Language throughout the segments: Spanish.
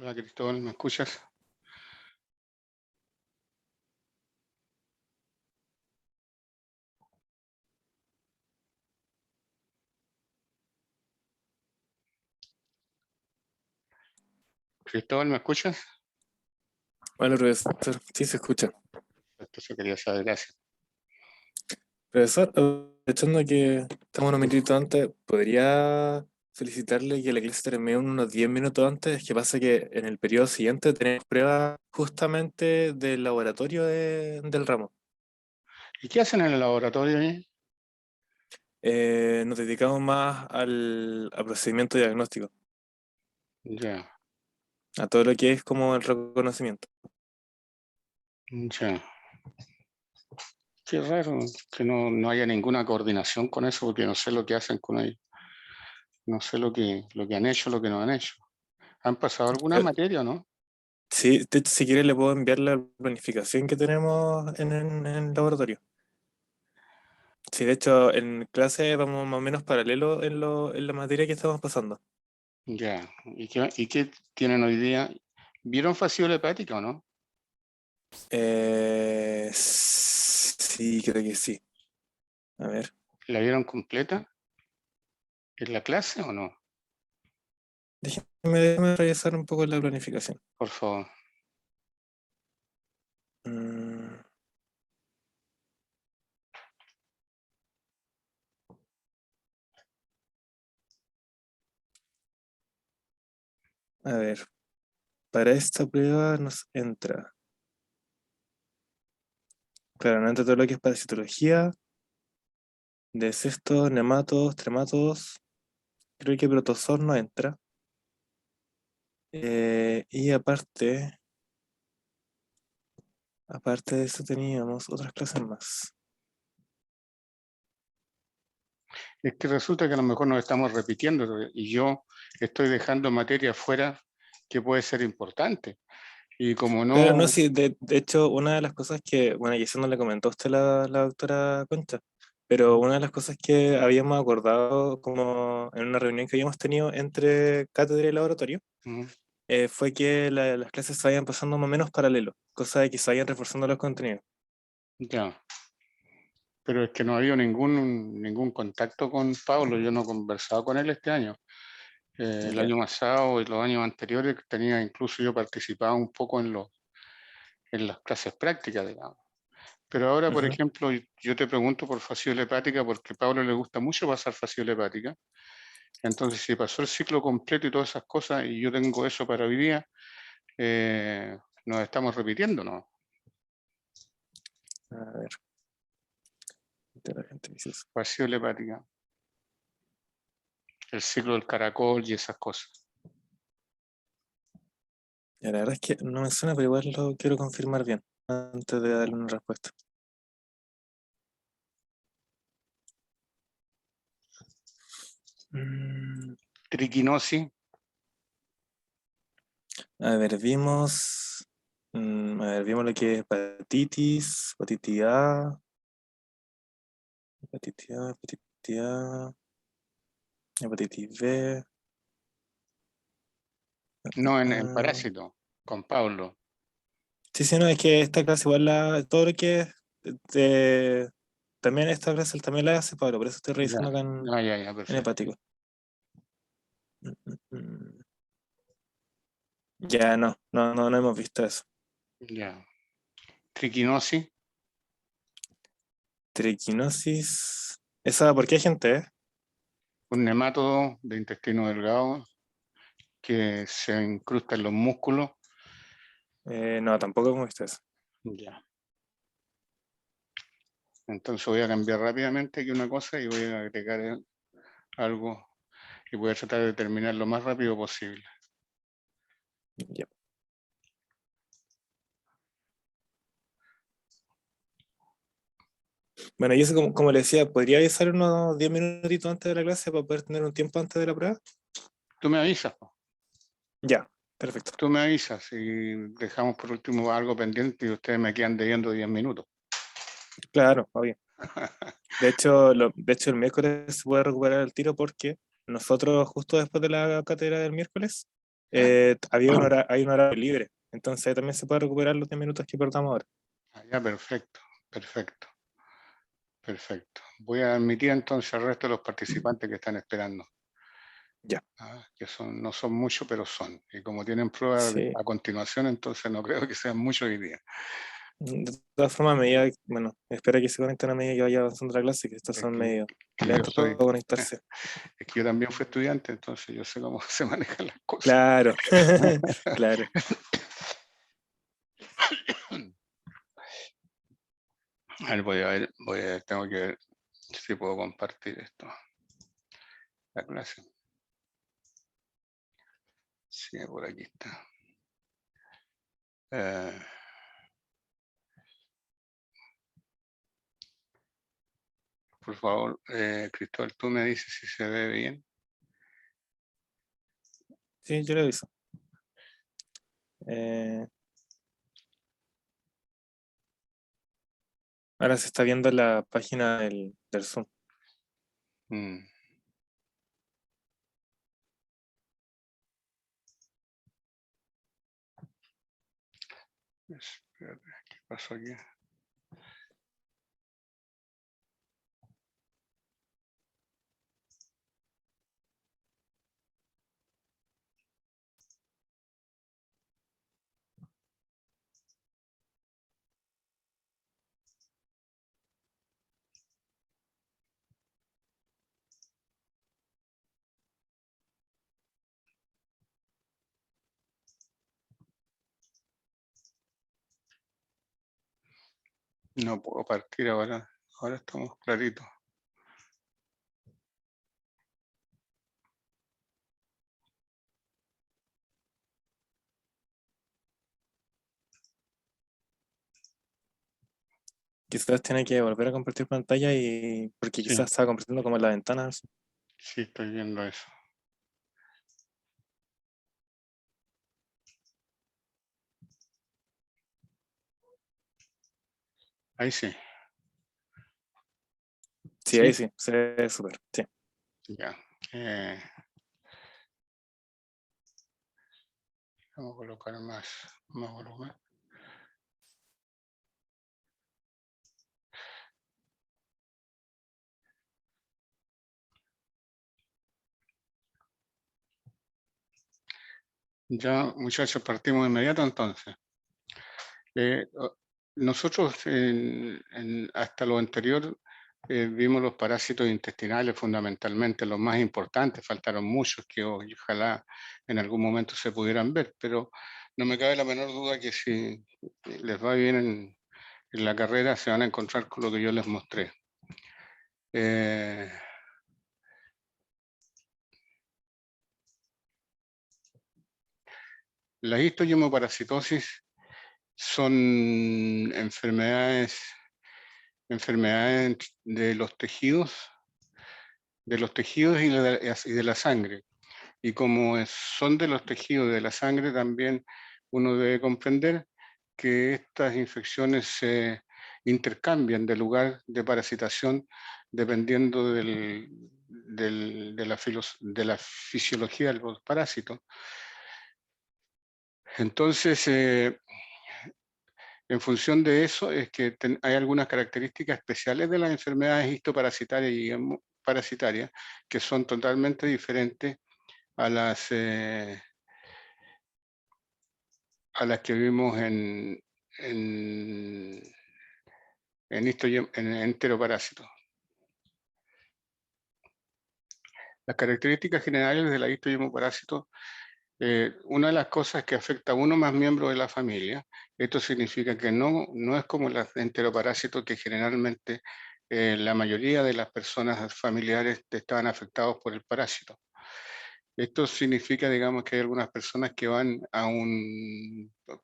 Hola Cristóbal, ¿me escuchas? Cristóbal, ¿me escuchas? Hola, profesor. Sí, se escucha. Entonces quería saber, gracias. Profesor, aprovechando que estamos unos minutitos antes, ¿podría solicitarle que la clase termine unos 10 minutos antes? Es que pasa que en el periodo siguiente tenemos pruebas justamente del laboratorio del ramo. ¿Y qué hacen en el laboratorio ahí? Nos dedicamos más al procedimiento diagnóstico, Ya, a todo lo que es como el reconocimiento. ya. Qué raro que no haya ninguna coordinación con eso, porque no sé lo que hacen con ellos. No sé lo que han hecho, lo que no han hecho. ¿Han pasado alguna Eh, materia o no? sí, de hecho, si quiere le puedo enviar la planificación que tenemos en el laboratorio. Sí, de hecho, en clase vamos más o menos paralelo en la materia que estamos pasando. Ya. ¿Y qué tienen hoy día? ¿Vieron fascícula hepática o no? Sí, creo que sí. A ver, ¿La vieron completa en la clase o no? déjeme revisar un poco la planificación. Por favor. Mm, a ver, para esta prueba nos entra, claro, nos entra todo lo que es parasitología, de cestos, nematodos, trematodos, creo que protozoos no entra. Y aparte de eso teníamos otras clases más. Es que resulta que a lo mejor nos estamos repitiendo y yo estoy dejando materia fuera que puede ser importante. Y como Claro, no, no, sí, de hecho, una de las cosas que, bueno, y eso no le comentó a usted la doctora Concha, pero una de las cosas que habíamos acordado como en una reunión que habíamos tenido entre cátedra y laboratorio, mm, fue que las clases se vayan pasando más o menos paralelo, cosa de que se vayan reforzando los contenidos. ya, pero es que no ha habido ningún contacto con Pablo, yo no he conversado con él este año. El Ya. año pasado y los años anteriores tenía incluso yo participado un poco en las clases prácticas, digamos. Pero ahora, por Ujú. ejemplo, yo te pregunto por fascícula hepática porque a Pablo le gusta mucho pasar fascícula hepática. Entonces, si pasó el ciclo completo y todas esas cosas y yo tengo eso para hoy día, eh, nos estamos repitiendo, ¿no? A ver, interactividades. Fascícula hepática, el ciclo del caracol y esas cosas. Ya, la verdad es que no me suena, pero igual lo quiero confirmar bien antes de darle una respuesta. Mm, Triquinosis, a ver, vimos lo que es hepatitis A, hepatitis B. no en ah. parásito, con Pablo. Sí, sí, no, es que esta clase igual todo lo que es también esta clase también la hace Pablo, por eso estoy Ya, revisando acá ya, en perfecto. hepático. Mm, mm, mm. Ya no hemos visto eso. Ya. Triquinosis, Triquinosis. ¿Esa por qué gente, un nematodo de intestino delgado que se incrusta en los músculos. No, tampoco hemos visto eso. Ya. Entonces voy a cambiar rápidamente aquí una cosa y voy a agregar algo y voy a tratar de terminar lo más rápido posible. Ya. Bueno, y eso como le decía, ¿podría avisar unos 10 minutitos antes de la clase para poder tener un tiempo antes de la prueba? Tú me avisas, po. Ya, perfecto. Tú me avisas y dejamos por último algo pendiente y ustedes me quedan debiendo 10 minutos. Claro, obvio. De hecho, el miércoles se puede recuperar el tiro porque nosotros, justo después de la cátedra del miércoles, hay un horario libre, entonces también se puede recuperar los 10 minutos que perdamos ahora. Ya, perfecto, perfecto, perfecto. Voy a admitir entonces al resto de los participantes que están esperando. Ya. Que no son muchos, pero son. Y como tienen pruebas Sí. a continuación, entonces no creo que sean muchos hoy día. De todas formas, espera que se conecten a medida que vaya avanzando la clase, que estos son medio lentos para conectarse. Es que yo también fui estudiante, entonces yo sé cómo se manejan las cosas. Claro, claro. A ver, tengo que ver si puedo compartir esto. La clase. Sí, por aquí está. Por favor, Cristóbal, tú me dices si se ve bien. Sí, yo le aviso. Ahora se está viendo la página del Zoom. Espérate, ¿qué pasó aquí? No puedo partir ahora. Ahora estamos claritos. Quizás tiene que volver a compartir pantalla porque Sí. quizás estaba compartiendo como en la ventana. Sí, estoy viendo eso. Ahí sí. Sí, ahí sí, se ve súper. Sí. Ya. Vamos a colocar más volumen. Ya, muchachos, partimos de inmediato entonces. Nosotros hasta lo anterior vimos los parásitos intestinales fundamentalmente, los más importantes, faltaron muchos que ojalá en algún momento se pudieran ver, pero no me cabe la menor duda que si les va bien en la carrera se van a encontrar con lo que yo les mostré. La histoyemoparasitosis son enfermedades de los tejidos y de la sangre. Y como son de los tejidos de la sangre, también uno debe comprender que estas infecciones se intercambian de lugar de parasitación dependiendo de la fisiología del parásito. Entonces, en función de eso es que hay algunas características especiales de las enfermedades histoparasitarias y parasitarias que son totalmente diferentes a las que vimos en enteroparásitos. Las características generales de la histoyemoparásito, una de las cosas que afecta a uno más miembros de la familia, esto significa que no es como las enteroparásitos que generalmente la mayoría de las personas familiares estaban afectados por el parásito. Esto significa, digamos, que hay algunas personas que van a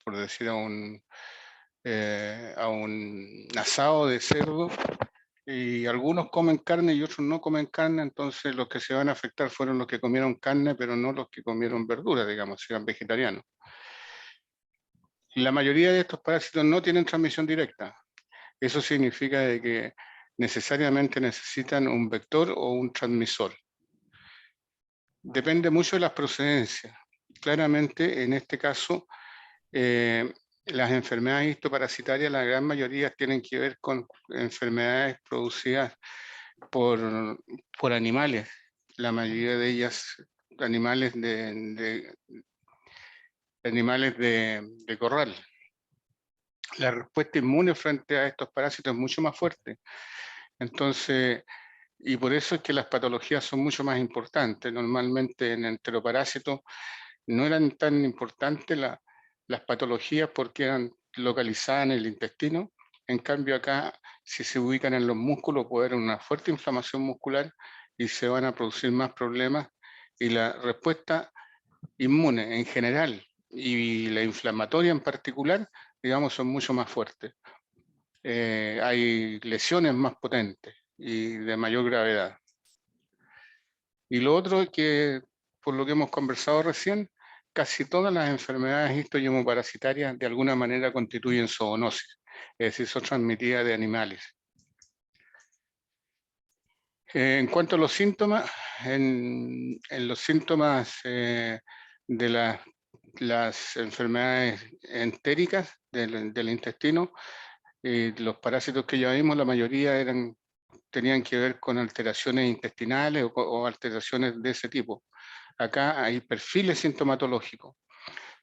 por decir, a un asado de cerdo y algunos comen carne y otros no comen carne, entonces los que se van a afectar fueron los que comieron carne, pero no los que comieron verdura, digamos, si eran vegetarianos. Y la mayoría de estos parásitos no tienen transmisión directa. Eso significa de que necesariamente necesitan un vector o un transmisor. Depende mucho de las procedencias. claramente en este caso las enfermedades histoparasitarias, la gran mayoría tienen que ver con enfermedades producidas por animales, la mayoría de ellas animales de corral. La respuesta inmune frente a estos parásitos es mucho más fuerte. Entonces, y por eso es que las patologías son mucho más importantes. Normalmente en enteroparásitos no eran tan importantes las patologías porque eran localizadas en el intestino. En cambio acá, si se ubican en los músculos, puede haber una fuerte inflamación muscular y se van a producir más problemas. Y la respuesta inmune en general y la inflamatoria en particular, digamos, son mucho más fuertes. Hay lesiones más potentes y de mayor gravedad. Y lo otro es que, por lo que hemos conversado recién, casi todas las enfermedades histo- y hemoparasitarias de alguna manera constituyen zoonosis, es decir, son transmitidas de animales. En cuanto a los síntomas, en los síntomas de las enfermedades entéricas del intestino, los parásitos que ya vimos, la mayoría tenían que ver con alteraciones intestinales o alteraciones de ese tipo. Acá hay perfiles sintomatológicos.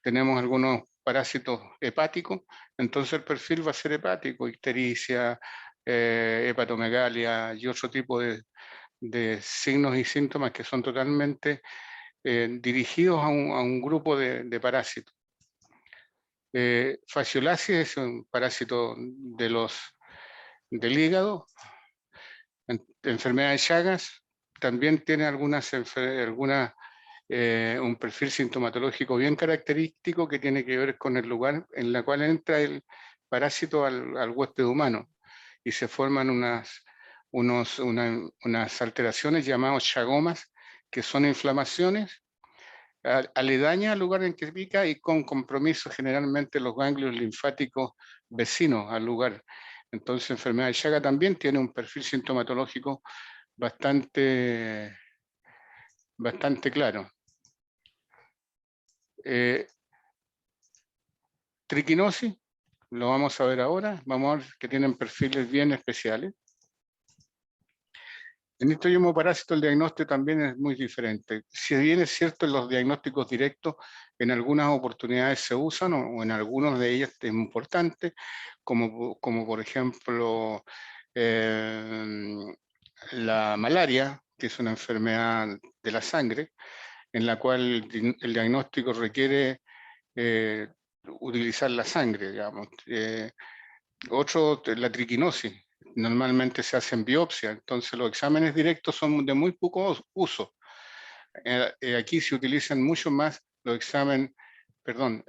Tenemos algunos parásitos hepáticos, entonces el perfil va a ser hepático, ictericia, hepatomegalia y otro tipo de signos y síntomas que son totalmente dirigidos a un grupo de parásitos. Fasciolasis es un parásito del hígado. Enfermedad de Chagas también tiene un perfil sintomatológico bien característico que tiene que ver con el lugar en el cual entra el parásito al huésped humano y se forman unas alteraciones llamadas chagomas, que son inflamaciones aledañas al lugar en que pica y con compromiso generalmente los ganglios linfáticos vecinos al lugar. Entonces, enfermedad de Chagas también tiene un perfil sintomatológico bastante claro. Triquinosis, lo vamos a ver ahora, vamos a ver que tienen perfiles bien especiales. En histo- y hemoparásito el diagnóstico también es muy diferente. Si bien es cierto, los diagnósticos directos en algunas oportunidades se usan o en algunos de ellos es importante, como por ejemplo la malaria, que es una enfermedad de la sangre, en la cual el diagnóstico requiere utilizar la sangre, digamos. Otro, la triquinosis, normalmente se hacen biopsia, entonces los exámenes directos son de muy poco uso. Aquí se utilizan mucho más los exámenes, perdón,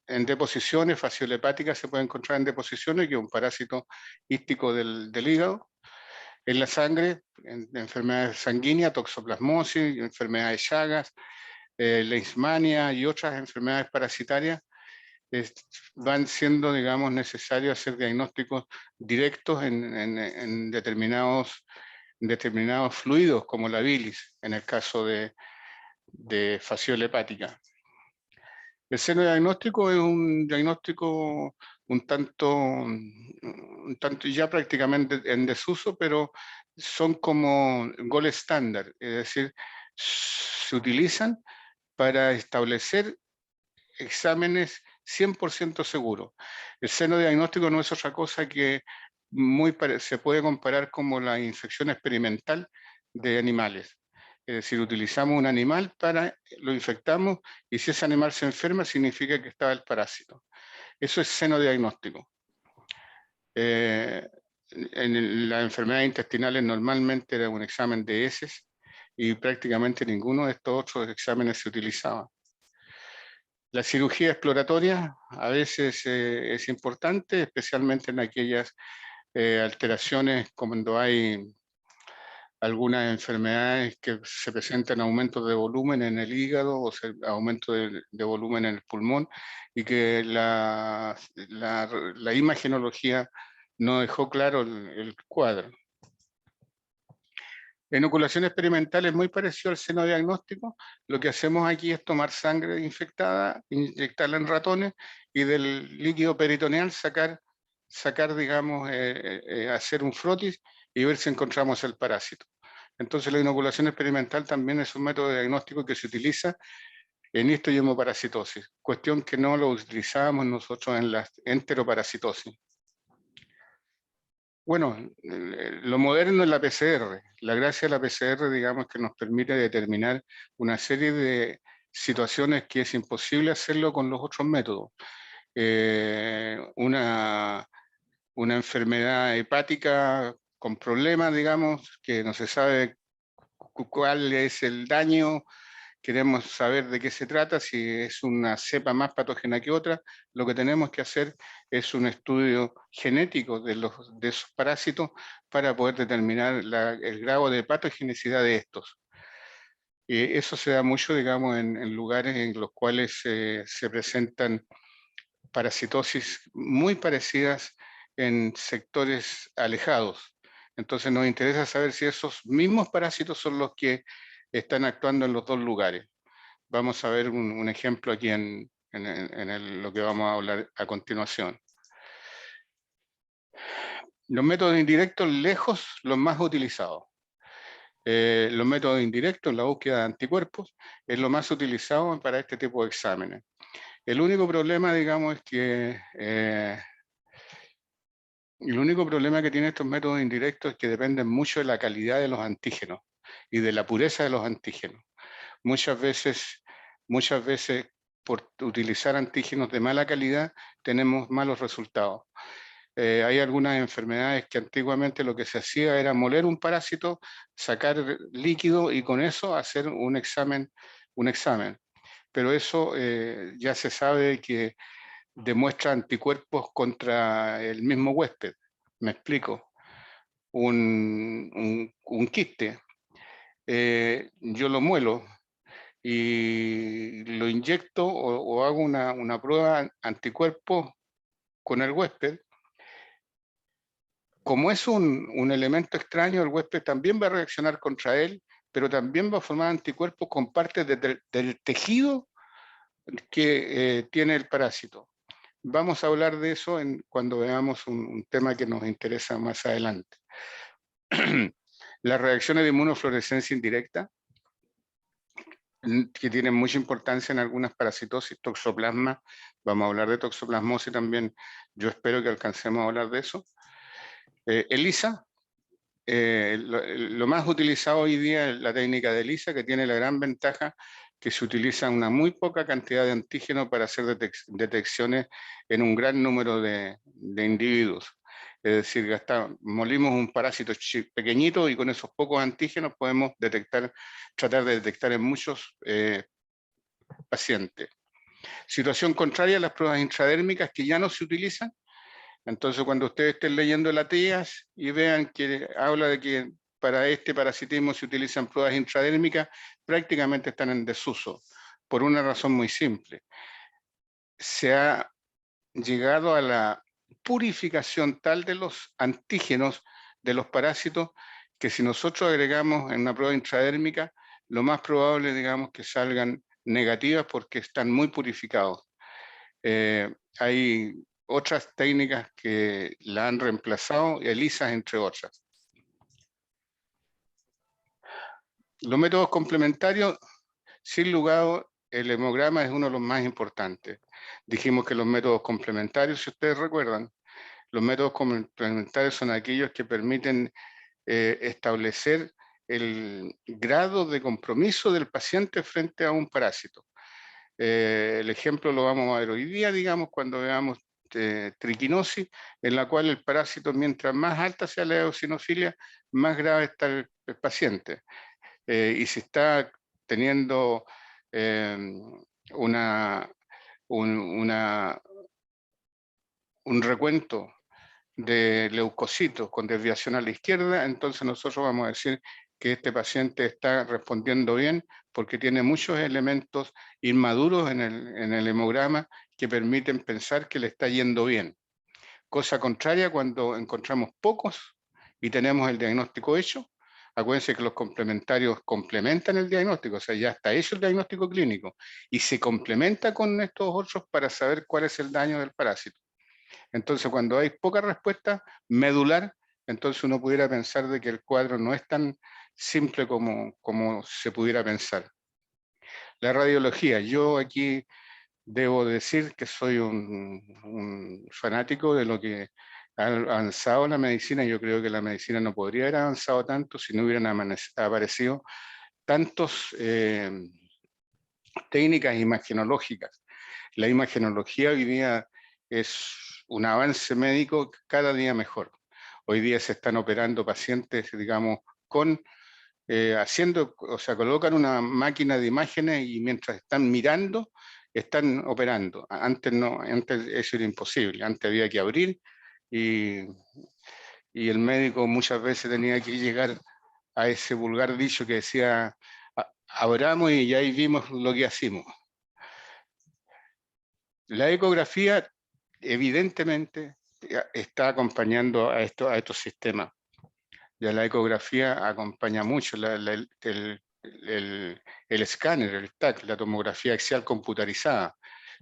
en deposiciones, fasciola hepática se puede encontrar en deposiciones, que es un parásito hístico del hígado, en la sangre, en enfermedades sanguíneas, toxoplasmosis, enfermedades de Chagas, leishmania y otras enfermedades parasitarias, van siendo, digamos, necesarios hacer diagnósticos directos en determinados fluidos, como la bilis, en el caso de fasciola hepática. El seno diagnóstico es un diagnóstico un tanto ya prácticamente en desuso, pero son como gold estándar, es decir, se utilizan para establecer exámenes 100% seguros. El seno diagnóstico no es otra cosa que se puede comparar como la infección experimental de animales. Es decir, utilizamos un animal lo infectamos y si ese animal se enferma significa que estaba el parásito. Eso es seno diagnóstico. En las enfermedades intestinales normalmente era un examen de heces y prácticamente ninguno de estos otros exámenes se utilizaba. La cirugía exploratoria a veces es importante, especialmente en aquellas alteraciones cuando hay algunas enfermedades que se presentan aumentos de volumen en el hígado o aumento de volumen en el pulmón y que la imagenología no dejó claro el cuadro. Inoculación experimental es muy parecido al seno diagnóstico. Lo que hacemos aquí es tomar sangre infectada, inyectarla en ratones y del líquido peritoneal sacar digamos, hacer un frotis y ver si encontramos el parásito. Entonces la inoculación experimental también es un método diagnóstico que se utiliza en histo y hemoparasitosis, cuestión que no lo utilizábamos nosotros en la enteroparasitosis. Bueno, lo moderno es la PCR. La gracia de la PCR, digamos, que nos permite determinar una serie de situaciones que es imposible hacerlo con los otros métodos. Una enfermedad hepática con problemas, digamos, que no se sabe cuál es el daño. Queremos saber de qué se trata, si es una cepa más patógena que otra. Lo que tenemos que hacer es un estudio genético de esos parásitos para poder determinar el grado de patogenicidad de estos. Eso se da mucho, digamos, en lugares en los cuales se presentan parasitosis muy parecidas en sectores alejados. Entonces nos interesa saber si esos mismos parásitos son los que están actuando en los dos lugares. Vamos a ver un ejemplo aquí en lo que vamos a hablar a continuación. Los métodos indirectos, lejos, los más utilizados. Los métodos indirectos, la búsqueda de anticuerpos, es lo más utilizado para este tipo de exámenes. El único problema, digamos, es que el único problema que tienen estos métodos indirectos es que dependen mucho de la calidad de los antígenos y de la pureza de los antígenos. Muchas veces por utilizar antígenos de mala calidad tenemos malos resultados. Hay algunas enfermedades que antiguamente lo que se hacía era moler un parásito, sacar líquido y con eso hacer un examen. Pero eso ya se sabe que demuestra anticuerpos contra el mismo huésped. Me explico. Un quiste, yo lo muelo y lo inyecto o hago una prueba anticuerpos con el huésped. Como es un elemento extraño, el huésped también va a reaccionar contra él, pero también va a formar anticuerpos con partes del tejido que tiene el parásito. Vamos a hablar de eso cuando veamos un tema que nos interesa más adelante. Las reacciones de inmunofluorescencia indirecta, que tienen mucha importancia en algunas parasitosis, toxoplasma, vamos a hablar de toxoplasmosis también, yo espero que alcancemos a hablar de eso. ELISA, lo más utilizado hoy día es la técnica de ELISA, que tiene la gran ventaja que se utiliza una muy poca cantidad de antígeno para hacer detecciones en un gran número de individuos. Es decir, molimos un parásito pequeñito y con esos pocos antígenos podemos tratar de detectar en muchos pacientes. Situación contraria a las pruebas intradérmicas que ya no se utilizan. Entonces, cuando ustedes estén leyendo la TIAS y vean que habla de que para este parasitismo se utilizan pruebas intradérmicas, prácticamente están en desuso, por una razón muy simple. Se ha llegado a la purificación tal de los antígenos de los parásitos que si nosotros agregamos en una prueba intradérmica, lo más probable, digamos, que salgan negativas porque están muy purificados. Hay otras técnicas que la han reemplazado, ELISA entre otras. Los métodos complementarios, sin lugar, el hemograma es uno de los más importantes. Dijimos que los métodos complementarios, si ustedes recuerdan, los métodos complementarios son aquellos que permiten establecer el grado de compromiso del paciente frente a un parásito. El ejemplo lo vamos a ver hoy día, digamos, cuando veamos triquinosis, en la cual el parásito, mientras más alta sea la eosinofilia, más grave está el paciente. Y si está teniendo un recuento de leucocitos con desviación a la izquierda, entonces nosotros vamos a decir que este paciente está respondiendo bien porque tiene muchos elementos inmaduros en el hemograma que permiten pensar que le está yendo bien. Cosa contraria cuando encontramos pocos y tenemos el diagnóstico hecho, Acuérdense que los complementarios complementan el diagnóstico, o sea, ya está hecho el diagnóstico clínico y se complementa con estos otros para saber cuál es el daño del parásito. Entonces, cuando hay poca respuesta medular, entonces uno pudiera pensar de que el cuadro no es tan simple como se pudiera pensar. La radiología, yo aquí debo decir que soy un fanático de lo que ha avanzado la medicina. Yo creo que la medicina no podría haber avanzado tanto si no hubieran aparecido tantos técnicas imagenológicas. La imagenología hoy día es un avance médico cada día mejor. Hoy día se están operando pacientes, digamos, haciendo, o sea, colocan una máquina de imágenes y mientras están mirando, están operando. Antes no, antes eso era imposible. Antes había que abrir y, y el médico muchas veces tenía que llegar a ese vulgar dicho que decía, abramos y ya ahí vimos lo que hacemos. La ecografía evidentemente está acompañando a estos sistemas. Ya la ecografía acompaña mucho el escáner, el TAC, la tomografía axial computarizada.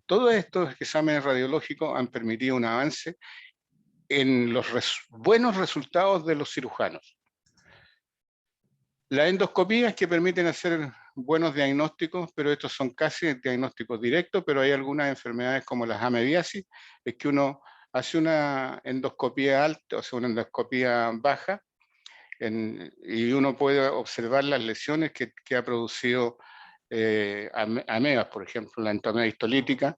Todos estos exámenes radiológicos han permitido un avance en los buenos resultados de los cirujanos. Las endoscopías que permiten hacer buenos diagnósticos, pero estos son casi diagnósticos directos, pero hay algunas enfermedades como las amebiasis, es que uno hace una endoscopía alta, o sea, una endoscopía baja, y uno puede observar las lesiones que ha producido amebas, por ejemplo, la entomía histolítica,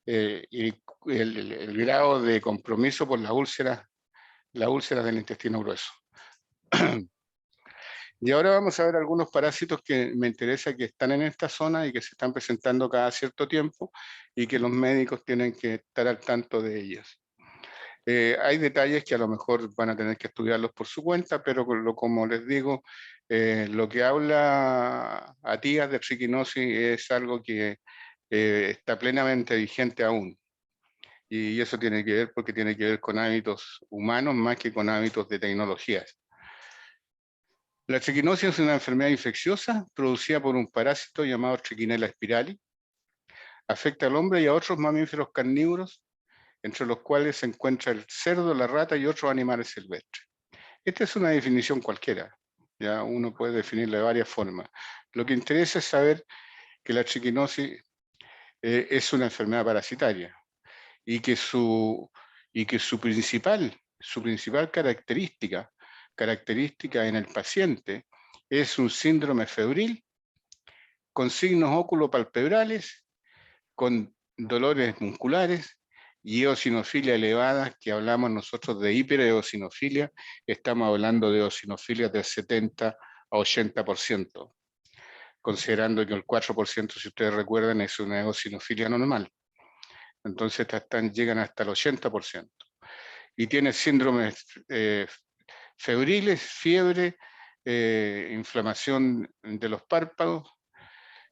y el grado de compromiso por las úlceras del intestino grueso. Y ahora vamos a ver algunos parásitos que me interesa que están en esta zona y que se están presentando cada cierto tiempo y que los médicos tienen que estar al tanto de ellas. Hay detalles que a lo mejor van a tener que estudiarlos por su cuenta, pero como les digo, lo que habla Atías de triquinosis es algo que está plenamente vigente aún. Y eso tiene que ver porque tiene que ver con hábitos humanos más que con hábitos de tecnologías. La triquinosis es una enfermedad infecciosa producida por un parásito llamado Trichinella spirali. Afecta al hombre y a otros mamíferos carnívoros, entre los cuales se encuentra el cerdo, la rata y otros animales silvestres. Esta es una definición cualquiera, ya uno puede definirla de varias formas. Lo que interesa es saber que la triquinosis es una enfermedad parasitaria y que su principal característica en el paciente es un síndrome febril con signos oculopalpebrales, con dolores musculares y eosinofilia elevada, que hablamos nosotros de hipereosinofilia, estamos hablando de eosinofilia del 70 a 80%, considerando que el 4%, si ustedes recuerdan, es una eosinofilia normal. Entonces llegan hasta el 80%. Y tiene síndromes febriles, fiebre, inflamación de los párpados,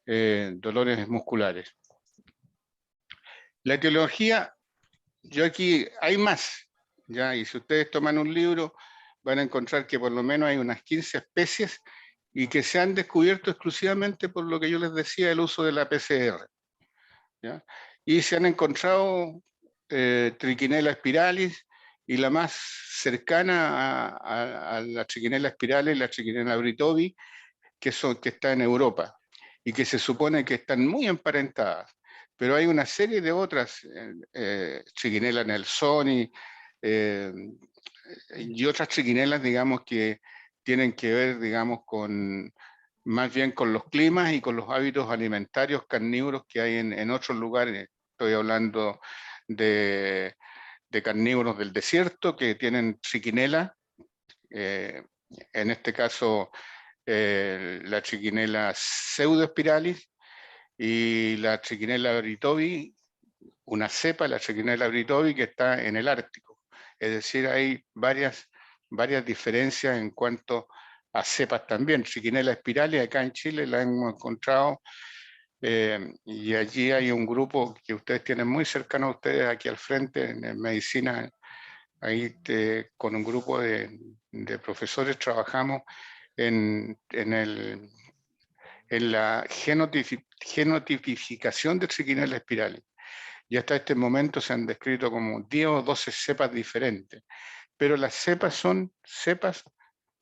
dolores musculares. La etiología, yo aquí hay más, ¿ya? Y si ustedes toman un libro, van a encontrar que por lo menos hay unas 15 especies y que se han descubierto exclusivamente por lo que yo les decía, el uso de la PCR, ¿ya? Y se han encontrado Trichinella spiralis, y la más cercana a la Trichinella spiralis, la Trichinella britovi, que está en Europa y que se supone que están muy emparentadas. Pero hay una serie de otras, Trichinella nelsoni, y otras triquinelas, digamos, que tienen que ver, digamos, más bien con los climas y con los hábitos alimentarios carnívoros que hay en otros lugares. Estoy hablando de carnívoros del desierto que tienen triquinela, en este caso la triquinela pseudospiralis y la triquinela britovi, una cepa, la triquinela britovi, que está en el Ártico. Es decir, hay varias diferencias en cuanto a cepas también. Triquinella spiralis acá en Chile la hemos encontrado, y allí hay un grupo que ustedes tienen muy cercano a ustedes aquí al frente en medicina. Ahí con un grupo de profesores trabajamos en la genotipificación de Trichinella spiralis. Y hasta este momento se han descrito como 10 o 12 cepas diferentes. Pero las cepas son cepas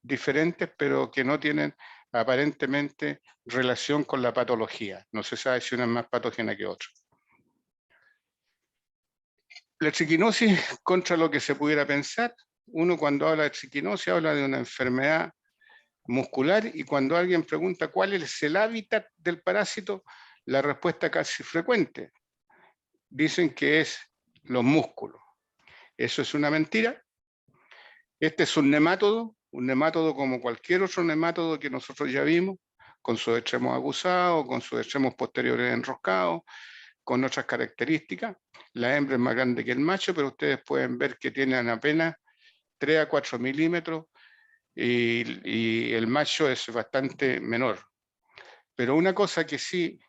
diferentes, pero que no tienen aparentemente relación con la patología. No se sabe si una es más patógena que otra. La triquinosis, contra lo que se pudiera pensar, uno cuando habla de triquinosis habla de una enfermedad muscular, y cuando alguien pregunta cuál es el hábitat del parásito, la respuesta casi frecuente dicen que es los músculos. Eso es una mentira. Este es un nemátodo como cualquier otro nemátodo que nosotros ya vimos, con sus extremos acusados, con sus extremos posteriores enroscados, con otras características. La hembra es más grande que el macho, pero ustedes pueden ver que tienen apenas 3 a 4 milímetros y el macho es bastante menor. Pero una cosa que sí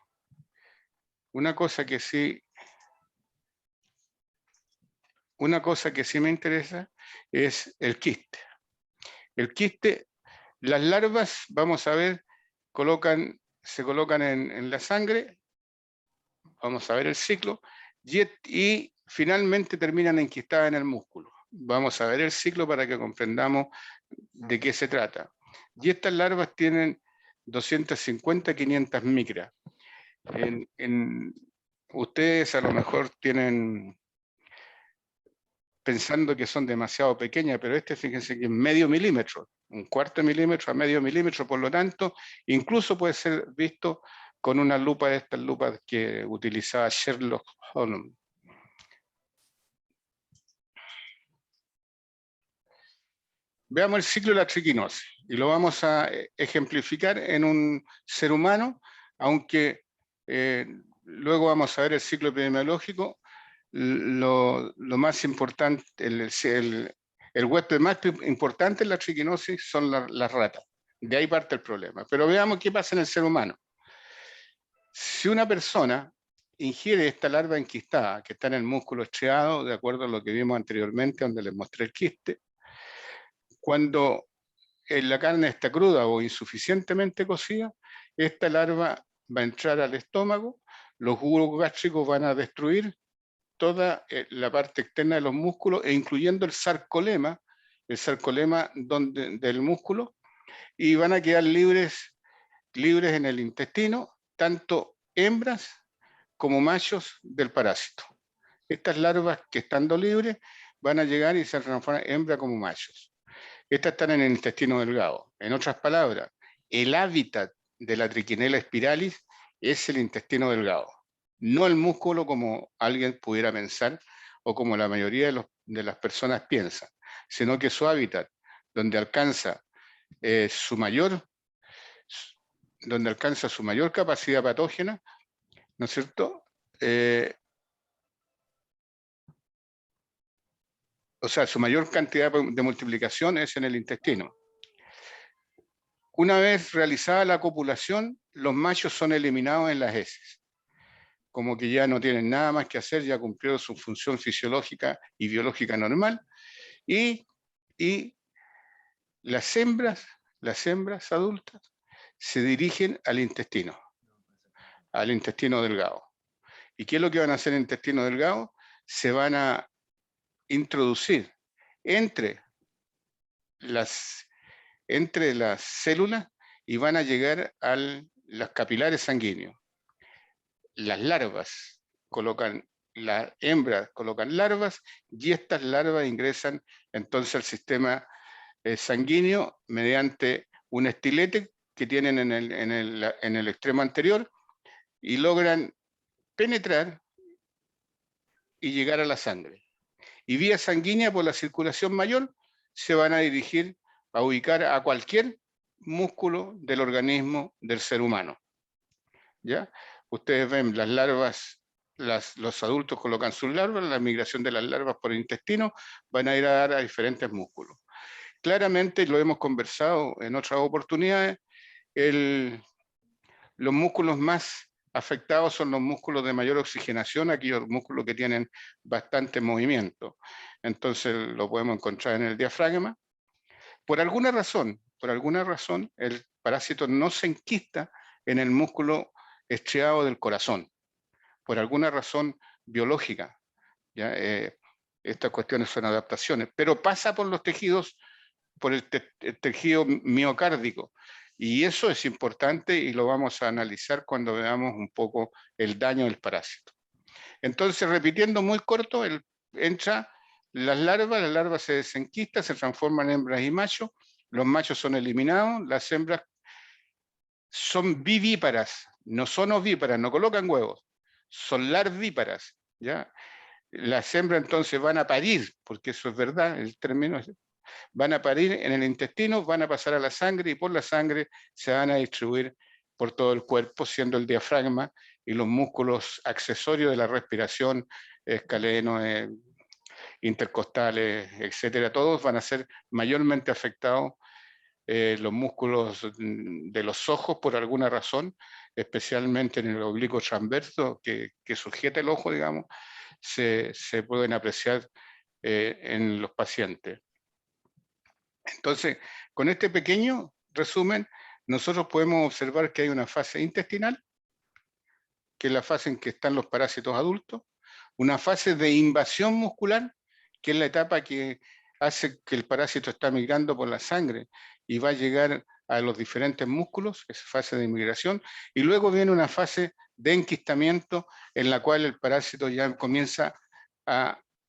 me interesa es el quiste. El quiste, las larvas, vamos a ver, se colocan en la sangre, vamos a ver el ciclo, y finalmente terminan enquistadas en el músculo. Vamos a ver el ciclo para que comprendamos de qué se trata. Y estas larvas tienen 250 a 500 micras. Ustedes a lo mejor tienen pensando que son demasiado pequeñas, pero fíjense que es medio milímetro, un cuarto de milímetro a medio milímetro, por lo tanto, incluso puede ser visto con una lupa de estas lupas que utilizaba Sherlock Holmes. Veamos el ciclo de la triquinosis y lo vamos a ejemplificar en un ser humano, aunque luego vamos a ver el ciclo epidemiológico. Lo más importante, el huésped más importante en la triquinosis son las ratas. De ahí parte el problema. Pero veamos qué pasa en el ser humano. Si una persona ingiere esta larva enquistada, que está en el músculo estriado, de acuerdo a lo que vimos anteriormente, donde les mostré el quiste, cuando la carne está cruda o insuficientemente cocida, esta larva va a entrar al estómago, los jugos gástricos van a destruir toda la parte externa de los músculos, e incluyendo el sarcolema del músculo, y van a quedar libres en el intestino, tanto hembras como machos del parásito. Estas larvas que estando libres van a llegar y se transforman en hembra como machos. Estas están en el intestino delgado. En otras palabras, el hábitat de la Trichinella spiralis es el intestino delgado, no el músculo como alguien pudiera pensar o como la mayoría de las personas piensan, sino que su hábitat, donde alcanza su mayor capacidad patógena, ¿no es cierto? O sea, su mayor cantidad de multiplicación es en el intestino. Una vez realizada la copulación, los machos son eliminados en las heces, como que ya no tienen nada más que hacer, ya cumplió su función fisiológica y biológica normal, y las hembras adultas se dirigen al intestino delgado. ¿Y qué es lo que van a hacer en el intestino delgado? Se van a introducir entre las células y van a llegar a los capilares sanguíneos. Las hembras colocan larvas, y estas larvas ingresan entonces al sistema sanguíneo mediante un estilete que tienen en el extremo anterior, y logran penetrar y llegar a la sangre. Y vía sanguínea, por la circulación mayor, se van a dirigir a ubicar a cualquier músculo del organismo del ser humano. ¿Ya? Ustedes ven las larvas, los adultos colocan sus larvas, la migración de las larvas por el intestino van a ir a dar a diferentes músculos. Claramente, lo hemos conversado en otras oportunidades, los músculos más afectados son los músculos de mayor oxigenación, aquellos músculos que tienen bastante movimiento. Entonces lo podemos encontrar en el diafragma. Por alguna razón, por alguna razón, el parásito no se enquista en el músculo estriado del corazón, por alguna razón biológica. ¿Ya? Estas cuestiones son adaptaciones, pero pasa por los tejidos, por el tejido miocárdico. Y eso es importante y lo vamos a analizar cuando veamos un poco el daño del parásito. Entonces, repitiendo muy corto, entra las larvas se desenquistan, se transforman en hembras y machos, los machos son eliminados, las hembras son vivíparas, no son ovíparas, no colocan huevos, son larvíparas, ¿ya? Las hembras entonces van a parir, porque eso es verdad, el término es, van a parir en el intestino, van a pasar a la sangre y por la sangre se van a distribuir por todo el cuerpo, siendo el diafragma y los músculos accesorios de la respiración, escalenos, intercostales, etcétera, todos van a ser mayormente afectados. Los músculos de los ojos, por alguna razón, especialmente en el oblicuo transverso que sujeta el ojo, digamos, se pueden apreciar en los pacientes. Entonces, con este pequeño resumen, nosotros podemos observar que hay una fase intestinal, que es la fase en que están los parásitos adultos, una fase de invasión muscular, que es la etapa que hace que el parásito está migrando por la sangre y va a llegar a los diferentes músculos, esa fase de inmigración, y luego viene una fase de enquistamiento en la cual el parásito ya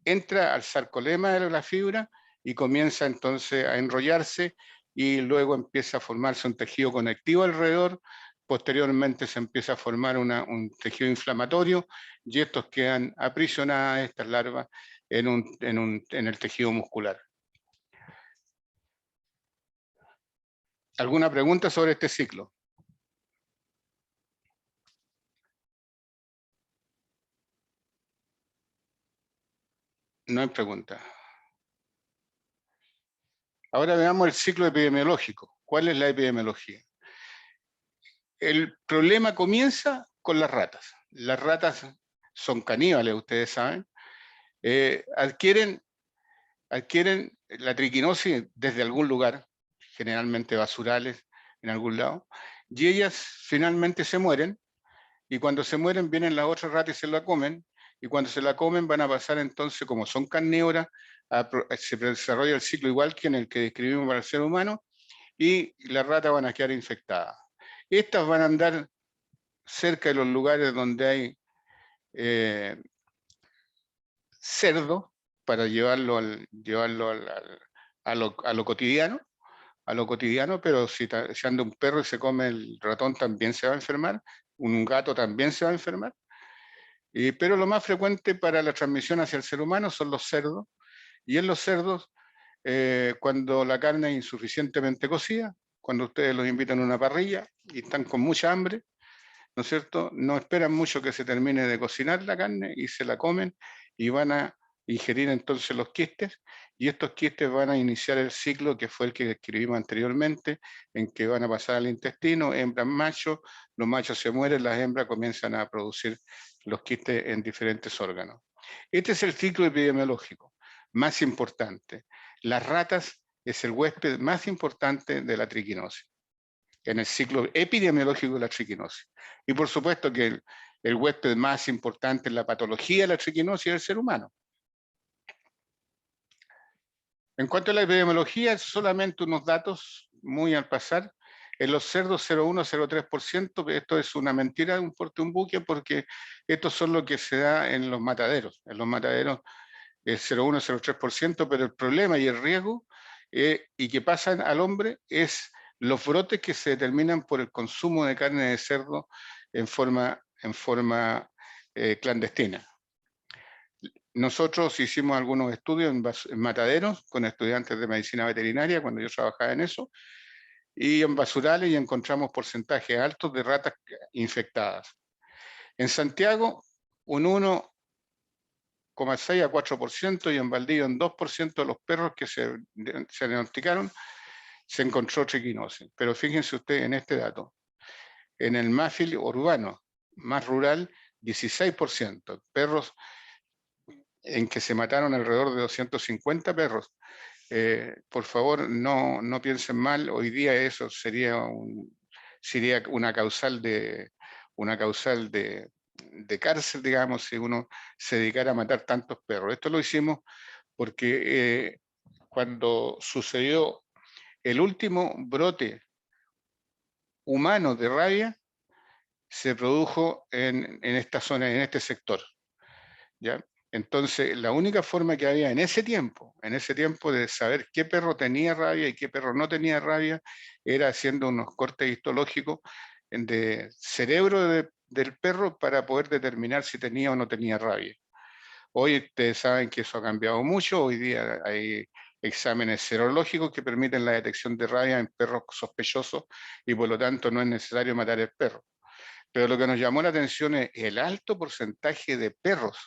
entra al sarcolema de la fibra y comienza entonces a enrollarse y luego empieza a formarse un tejido conectivo alrededor. Posteriormente se empieza a formar un tejido inflamatorio y estos quedan aprisionadas, estas larvas, en el tejido muscular. ¿Alguna pregunta sobre este ciclo? No hay pregunta. Ahora veamos el ciclo epidemiológico. ¿Cuál es la epidemiología? El problema comienza con las ratas. Las ratas son caníbales, ustedes saben. Adquieren la triquinosis desde algún lugar, generalmente basurales en algún lado, y ellas finalmente se mueren, y cuando se mueren vienen las otras ratas y se la comen, y cuando se la comen van a pasar entonces, como son carnívoras, se desarrolla el ciclo igual que en el que describimos para el ser humano, y las ratas van a quedar infectadas. Estas van a andar cerca de los lugares donde hay cerdo, para llevarlo a lo cotidiano, pero si anda un perro y se come el ratón también se va a enfermar, un gato también se va a enfermar. Pero lo más frecuente para la transmisión hacia el ser humano son los cerdos, y en los cerdos, cuando la carne es insuficientemente cocida, cuando ustedes los invitan a una parrilla y están con mucha hambre, ¿no es cierto? No esperan mucho que se termine de cocinar la carne y se la comen y van a ingerir entonces los quistes, y estos quistes van a iniciar el ciclo que fue el que describimos anteriormente, en que van a pasar al intestino, hembras, machos, los machos se mueren, las hembras comienzan a producir los quistes en diferentes órganos. Este es el ciclo epidemiológico más importante. Las ratas es el huésped más importante de la triquinosis, en el ciclo epidemiológico de la triquinosis. Y por supuesto que el huésped más importante en la patología de la triquinosis es el ser humano. En cuanto a la epidemiología, solamente unos datos muy al pasar. En los cerdos 0,1-0,3%, esto es una mentira, un buque, porque estos son lo que se da en los mataderos. En los mataderos es 0,1-0,3%, pero el problema y el riesgo y que pasan al hombre es los brotes que se determinan por el consumo de carne de cerdo en forma clandestina. Nosotros hicimos algunos estudios en mataderos con estudiantes de medicina veterinaria cuando yo trabajaba en eso, y en basurales, y encontramos porcentajes altos de ratas infectadas. En Santiago, un 1,6 a 4%, y en Valdivia un 2% de los perros que se diagnosticaron se encontró triquinosis. Pero fíjense ustedes en este dato. En el máfil urbano, más rural, 16%. Perros en que se mataron alrededor de 250 perros. Por favor, no piensen mal, hoy día eso sería una causal de cárcel, digamos, si uno se dedicara a matar tantos perros. Esto lo hicimos porque cuando sucedió el último brote humano de rabia, se produjo en esta zona, en este sector, ¿ya? Entonces, la única forma que había en ese tiempo de saber qué perro tenía rabia y qué perro no tenía rabia, era haciendo unos cortes histológicos de cerebro del perro para poder determinar si tenía o no tenía rabia. Hoy ustedes saben que eso ha cambiado mucho, hoy día hay exámenes serológicos que permiten la detección de rabia en perros sospechosos y por lo tanto no es necesario matar el perro. Pero lo que nos llamó la atención es el alto porcentaje de perros,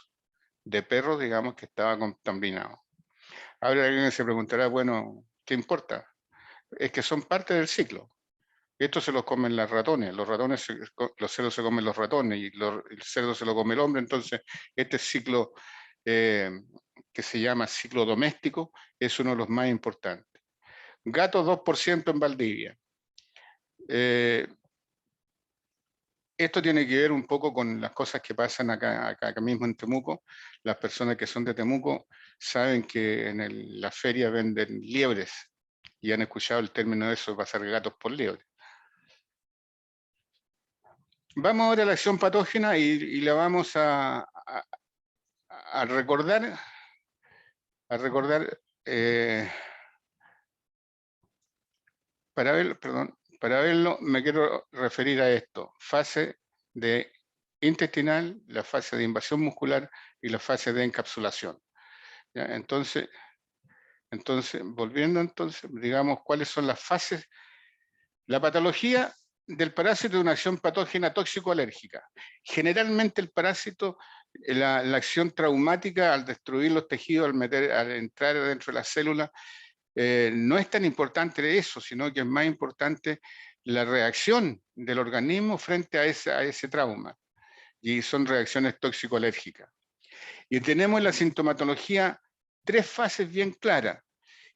digamos, que estaban contaminados. Ahora alguien se preguntará, bueno, ¿qué importa? Es que son parte del ciclo. Esto se lo comen los ratones, los cerdos se comen los ratones y el cerdo se lo come el hombre, entonces este ciclo eh, que se llama ciclo doméstico es uno de los más importantes. Gatos 2% en Valdivia. Esto tiene que ver un poco con las cosas que pasan acá mismo en Temuco. Las personas que son de Temuco saben que en la feria venden liebres y han escuchado el término de eso, pasar gatos por liebre. Vamos ahora a la acción patógena y la vamos a recordar. Para verlo me quiero referir a esto: fase de intestinal, la fase de invasión muscular y la fase de encapsulación. ¿Ya? Entonces, volviendo digamos, ¿cuáles son las fases? La patología del parásito es una acción patógena tóxico-alérgica. Generalmente el parásito, la acción traumática al destruir los tejidos, al entrar dentro de las células, no es tan importante eso, sino que es más importante la reacción del organismo frente a ese trauma. Y son reacciones tóxico-alérgicas. Y tenemos en la sintomatología 3 fases bien claras.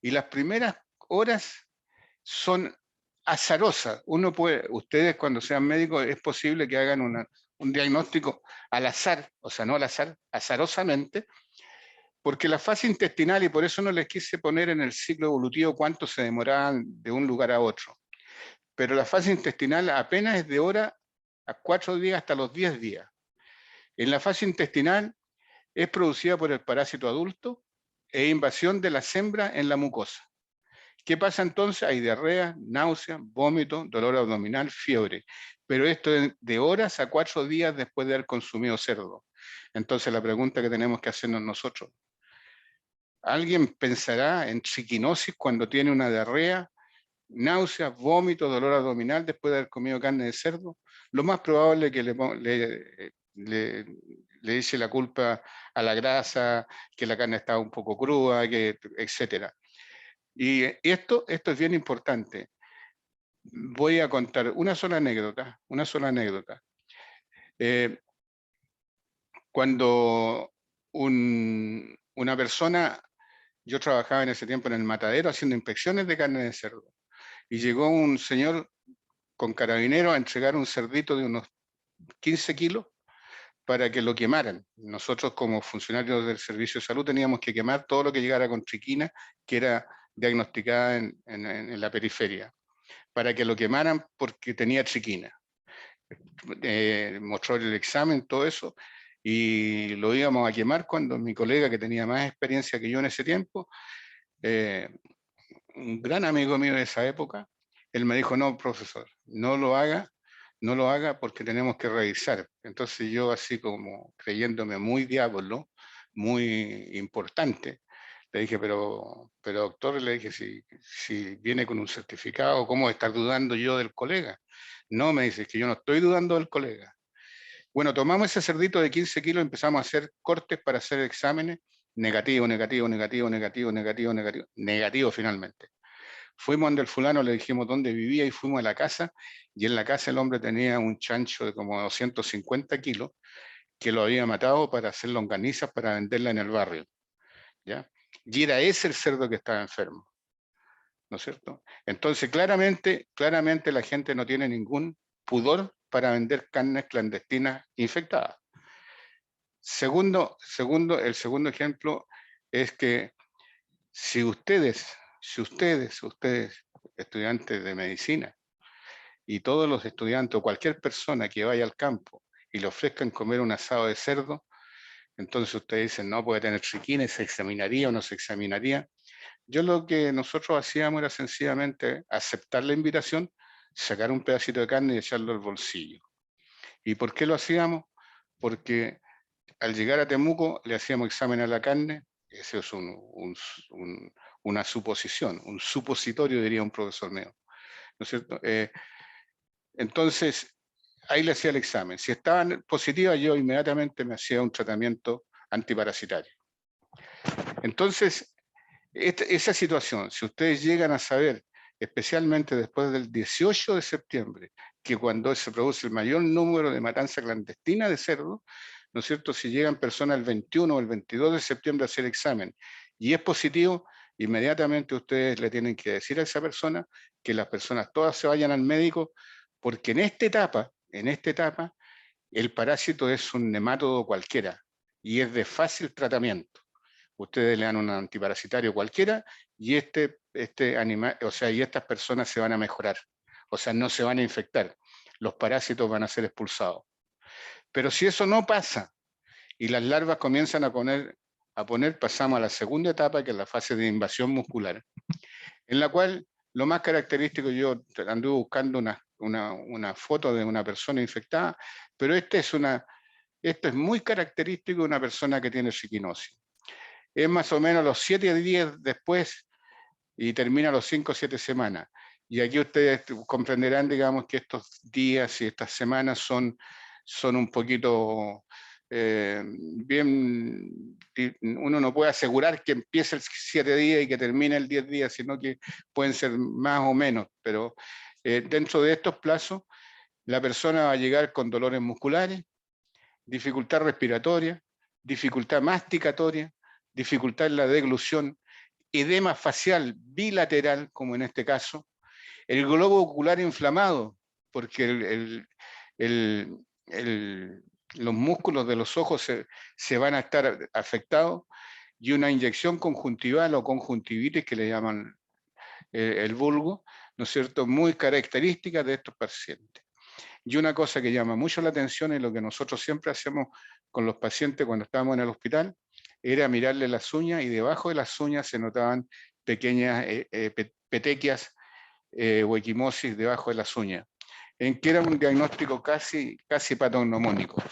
Y las primeras horas son azarosas. Ustedes cuando sean médicos es posible que hagan un diagnóstico al azar, o sea, no al azar, azarosamente, porque la fase intestinal, y por eso no les quise poner en el ciclo evolutivo cuánto se demoraban de un lugar a otro, pero la fase intestinal apenas es de hora a 4 días hasta los 10 días. En la fase intestinal es producida por el parásito adulto e invasión de las hembras en la mucosa. ¿Qué pasa entonces? Hay diarrea, náusea, vómito, dolor abdominal, fiebre. Pero esto es de horas a 4 días después de haber consumido cerdo. Entonces la pregunta que tenemos que hacernos nosotros: ¿alguien pensará en triquinosis cuando tiene una diarrea, náuseas, vómitos, dolor abdominal después de haber comido carne de cerdo? Lo más probable es que le eche la culpa a la grasa, que la carne estaba un poco cruda, etc. Y esto es bien importante. Voy a contar una sola anécdota. Cuando una persona, yo trabajaba en ese tiempo en el matadero haciendo inspecciones de carne de cerdo, y llegó un señor con carabineros a entregar un cerdito de unos 15 kilos para que lo quemaran. Nosotros como funcionarios del Servicio de Salud teníamos que quemar todo lo que llegara con triquina, que era diagnosticada en la periferia, para que lo quemaran porque tenía triquina. Mostró el examen, todo eso, y lo íbamos a quemar cuando mi colega, que tenía más experiencia que yo en ese tiempo, un gran amigo mío de esa época, él me dijo: no, profesor, no lo haga porque tenemos que revisar. Entonces yo, así como creyéndome muy diablo, muy importante, le dije, pero doctor, le dije, si viene con un certificado, ¿cómo estar dudando yo del colega? No, me dice, es que yo no estoy dudando del colega. Bueno, tomamos ese cerdito de 15 kilos, empezamos a hacer cortes para hacer exámenes, negativo, negativo finalmente. Fuimos donde el fulano, le dijimos dónde vivía y fuimos a la casa, y en la casa el hombre tenía un chancho de como 250 kilos que lo había matado para hacer longanizas para venderla en el barrio, ¿ya? Y era ese el cerdo que estaba enfermo, ¿no es cierto? Entonces, claramente la gente no tiene ningún pudor para vender carnes clandestinas infectadas. El segundo ejemplo es que si ustedes, estudiantes de medicina, y todos los estudiantes o cualquier persona que vaya al campo y le ofrezcan comer un asado de cerdo, entonces ustedes dicen, no, puede tener triquina, ¿se examinaría o no se examinaría? Yo lo que nosotros hacíamos era sencillamente aceptar la invitación, sacar un pedacito de carne y echarlo al bolsillo. ¿Y por qué lo hacíamos? Porque al llegar a Temuco le hacíamos examen a la carne, eso es una suposición, un supositorio, diría un profesor mío, ¿no es cierto? Entonces, ahí le hacía el examen. Si estaban positivas, yo inmediatamente me hacía un tratamiento antiparasitario. Entonces, esa situación, si ustedes llegan a saber, especialmente después del 18 de septiembre, que cuando se produce el mayor número de matanza clandestina de cerdos, ¿no es cierto? Si llegan personas el 21 o el 22 de septiembre a hacer examen y es positivo, inmediatamente ustedes le tienen que decir a esa persona que las personas todas se vayan al médico, porque en esta etapa, el parásito es un nematodo cualquiera y es de fácil tratamiento. Ustedes le dan un antiparasitario cualquiera y y estas personas se van a mejorar, o sea, no se van a infectar, los parásitos van a ser expulsados. Pero si eso no pasa y las larvas comienzan a poner, pasamos a la segunda etapa, que es la fase de invasión muscular, en la cual lo más característico, yo anduve buscando una foto de una persona infectada, pero esto es muy característico de una persona que tiene triquinosis. Es más o menos los 7 días después y termina los 5 o 7 semanas. Y aquí ustedes comprenderán, digamos, que estos días y estas semanas son un poquito bien, uno no puede asegurar que empiece el 7 días y que termine el 10 días, sino que pueden ser más o menos, pero dentro de estos plazos, la persona va a llegar con dolores musculares, dificultad respiratoria, dificultad masticatoria, dificultad en la deglución, edema facial bilateral, como en este caso, el globo ocular inflamado, porque los músculos de los ojos se van a estar afectados, y una inyección conjuntival o conjuntivitis, que le llaman el vulgo, ¿no es cierto?, muy característica de estos pacientes. Y una cosa que llama mucho la atención y lo que nosotros siempre hacemos con los pacientes cuando estábamos en el hospital, era mirarle las uñas, y debajo de las uñas se notaban pequeñas petequias o equimosis debajo de las uñas, en que era un diagnóstico casi patognomónico.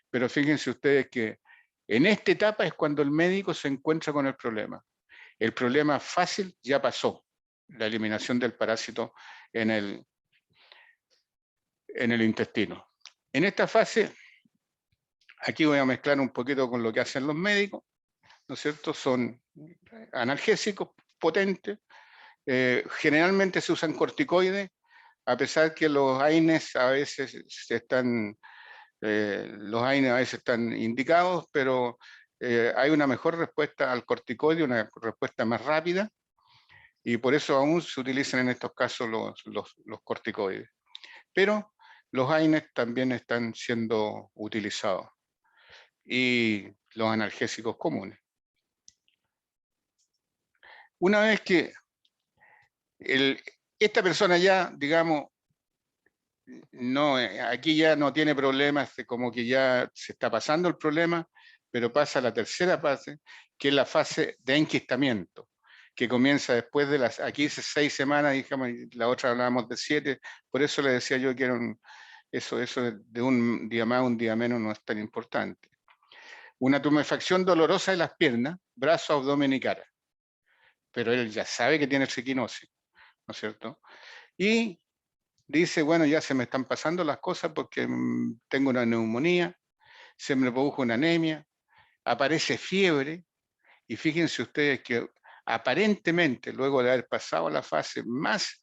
Pero fíjense ustedes que en esta etapa es cuando el médico se encuentra con el problema. El problema fácil ya pasó, la eliminación del parásito en el intestino. En esta fase, aquí voy a mezclar un poquito con lo que hacen los médicos, ¿no es cierto? Son analgésicos potentes, generalmente se usan corticoides, a pesar que los AINES a veces están indicados, pero hay una mejor respuesta al corticoide, una respuesta más rápida, y por eso aún se utilizan en estos casos los corticoides. Pero los AINES también están siendo utilizados, y los analgésicos comunes. Una vez que esta persona ya, digamos, aquí ya no tiene problemas, como que ya se está pasando el problema, pero pasa a la tercera fase, que es la fase de enquistamiento, que comienza después de aquí dice 6 semanas, digamos, y la otra hablábamos de 7, por eso le decía yo que era eso de un día más, un día menos no es tan importante. Una tumefacción dolorosa de las piernas, brazo, abdomen y cara. Pero él ya sabe que tiene triquinosis, ¿no es cierto? Y dice, bueno, ya se me están pasando las cosas porque tengo una neumonía, se me produjo una anemia, aparece fiebre, y fíjense ustedes que aparentemente, luego de haber pasado la fase más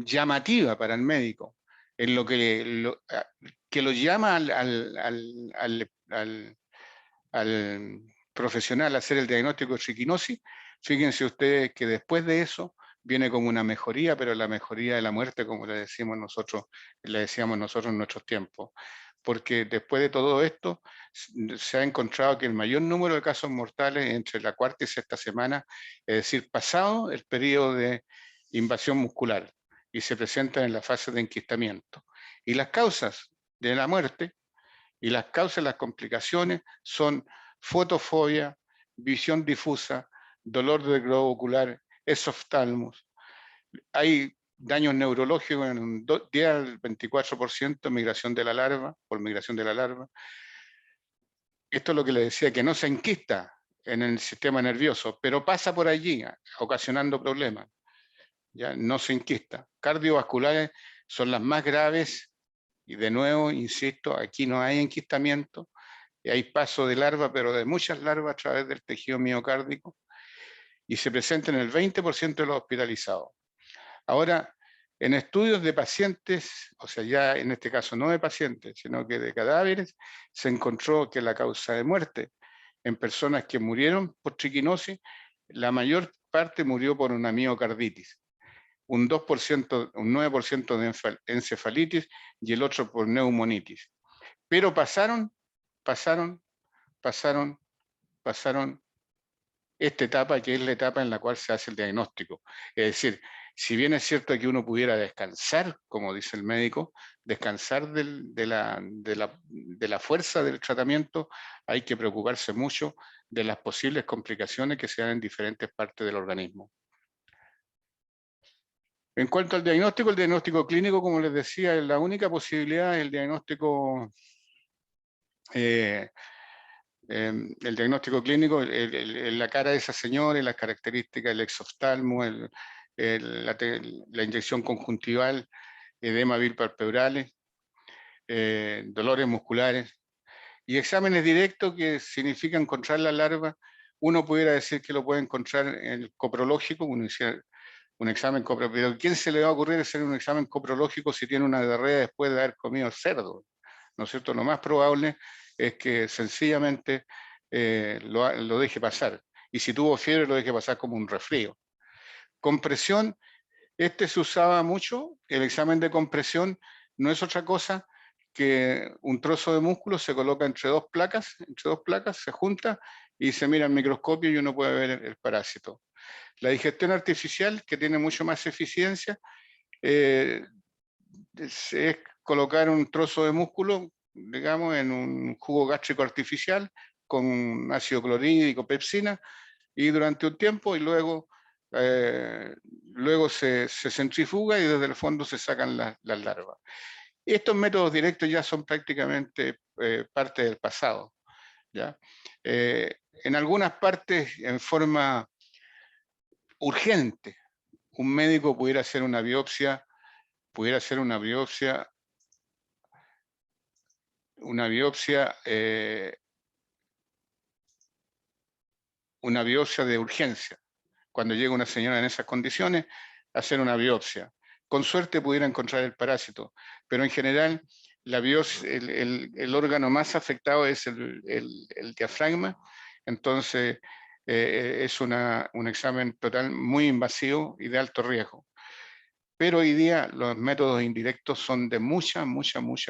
llamativa para el médico, en lo que lo llama al profesional a hacer el diagnóstico de triquinosis, fíjense ustedes que después de eso viene como una mejoría, pero la mejoría de la muerte, como le decíamos nosotros en nuestros tiempos. Porque después de todo esto, se ha encontrado que el mayor número de casos mortales entre la cuarta y sexta semana, es decir, pasado el periodo de invasión muscular, y se presentan en la fase de enquistamiento. Y las causas de la muerte y las causas de las complicaciones son fotofobia, visión difusa, dolor del globo ocular, esoftalmos. Hay daños neurológicos en un 10 al 24%, migración de la larva, por migración de la larva. Esto es lo que le decía, que no se enquista en el sistema nervioso, pero pasa por allí, ocasionando problemas. ¿Ya? No se enquista. Cardiovasculares son las más graves, y de nuevo, insisto, aquí no hay enquistamiento, y hay paso de larva, pero de muchas larvas a través del tejido miocárdico, y se presenta en el 20% de los hospitalizados. Ahora, en estudios de pacientes, o sea, ya en este caso no de pacientes, sino que de cadáveres, se encontró que la causa de muerte en personas que murieron por triquinosis, la mayor parte murió por una miocarditis, un 2%, un 9% de encefalitis y el otro por neumonitis. Pero pasaron esta etapa, que es la etapa en la cual se hace el diagnóstico. Es decir, si bien es cierto que uno pudiera descansar, como dice el médico, descansar de la fuerza del tratamiento, hay que preocuparse mucho de las posibles complicaciones que se dan en diferentes partes del organismo. En cuanto al diagnóstico, el diagnóstico clínico, como les decía, es la única posibilidad, el diagnóstico el diagnóstico clínico, la cara de esa señora y las características del exoftalmo, la inyección conjuntival, edema bilpalpebrales, dolores musculares y exámenes directos que significan encontrar la larva. Uno pudiera decir que lo puede encontrar en el coprológico, un examen coprológico, pero ¿quién se le va a ocurrir hacer un examen coprológico si tiene una diarrea después de haber comido cerdo? ¿No es cierto? Lo más probable es que sencillamente lo deje pasar. Y si tuvo fiebre, lo deje pasar como un resfrío. Compresión, se usaba mucho. El examen de compresión no es otra cosa que un trozo de músculo se coloca entre dos placas, se junta y se mira en microscopio y uno puede ver el parásito. La digestión artificial, que tiene mucho más eficiencia, es colocar un trozo de músculo, digamos, en un jugo gástrico artificial con ácido clorhídrico, pepsina, y durante un tiempo, y luego se centrifuga y desde el fondo se sacan las larvas. Estos métodos directos ya son prácticamente parte del pasado, ¿ya? En algunas partes, en forma urgente, un médico pudiera hacer una biopsia, una biopsia de urgencia. Cuando llega una señora en esas condiciones, hacer una biopsia. Con suerte pudiera encontrar el parásito, pero en general la biopsia, el órgano más afectado es el diafragma, entonces es un examen total muy invasivo y de alto riesgo. Pero hoy día los métodos indirectos son de mucha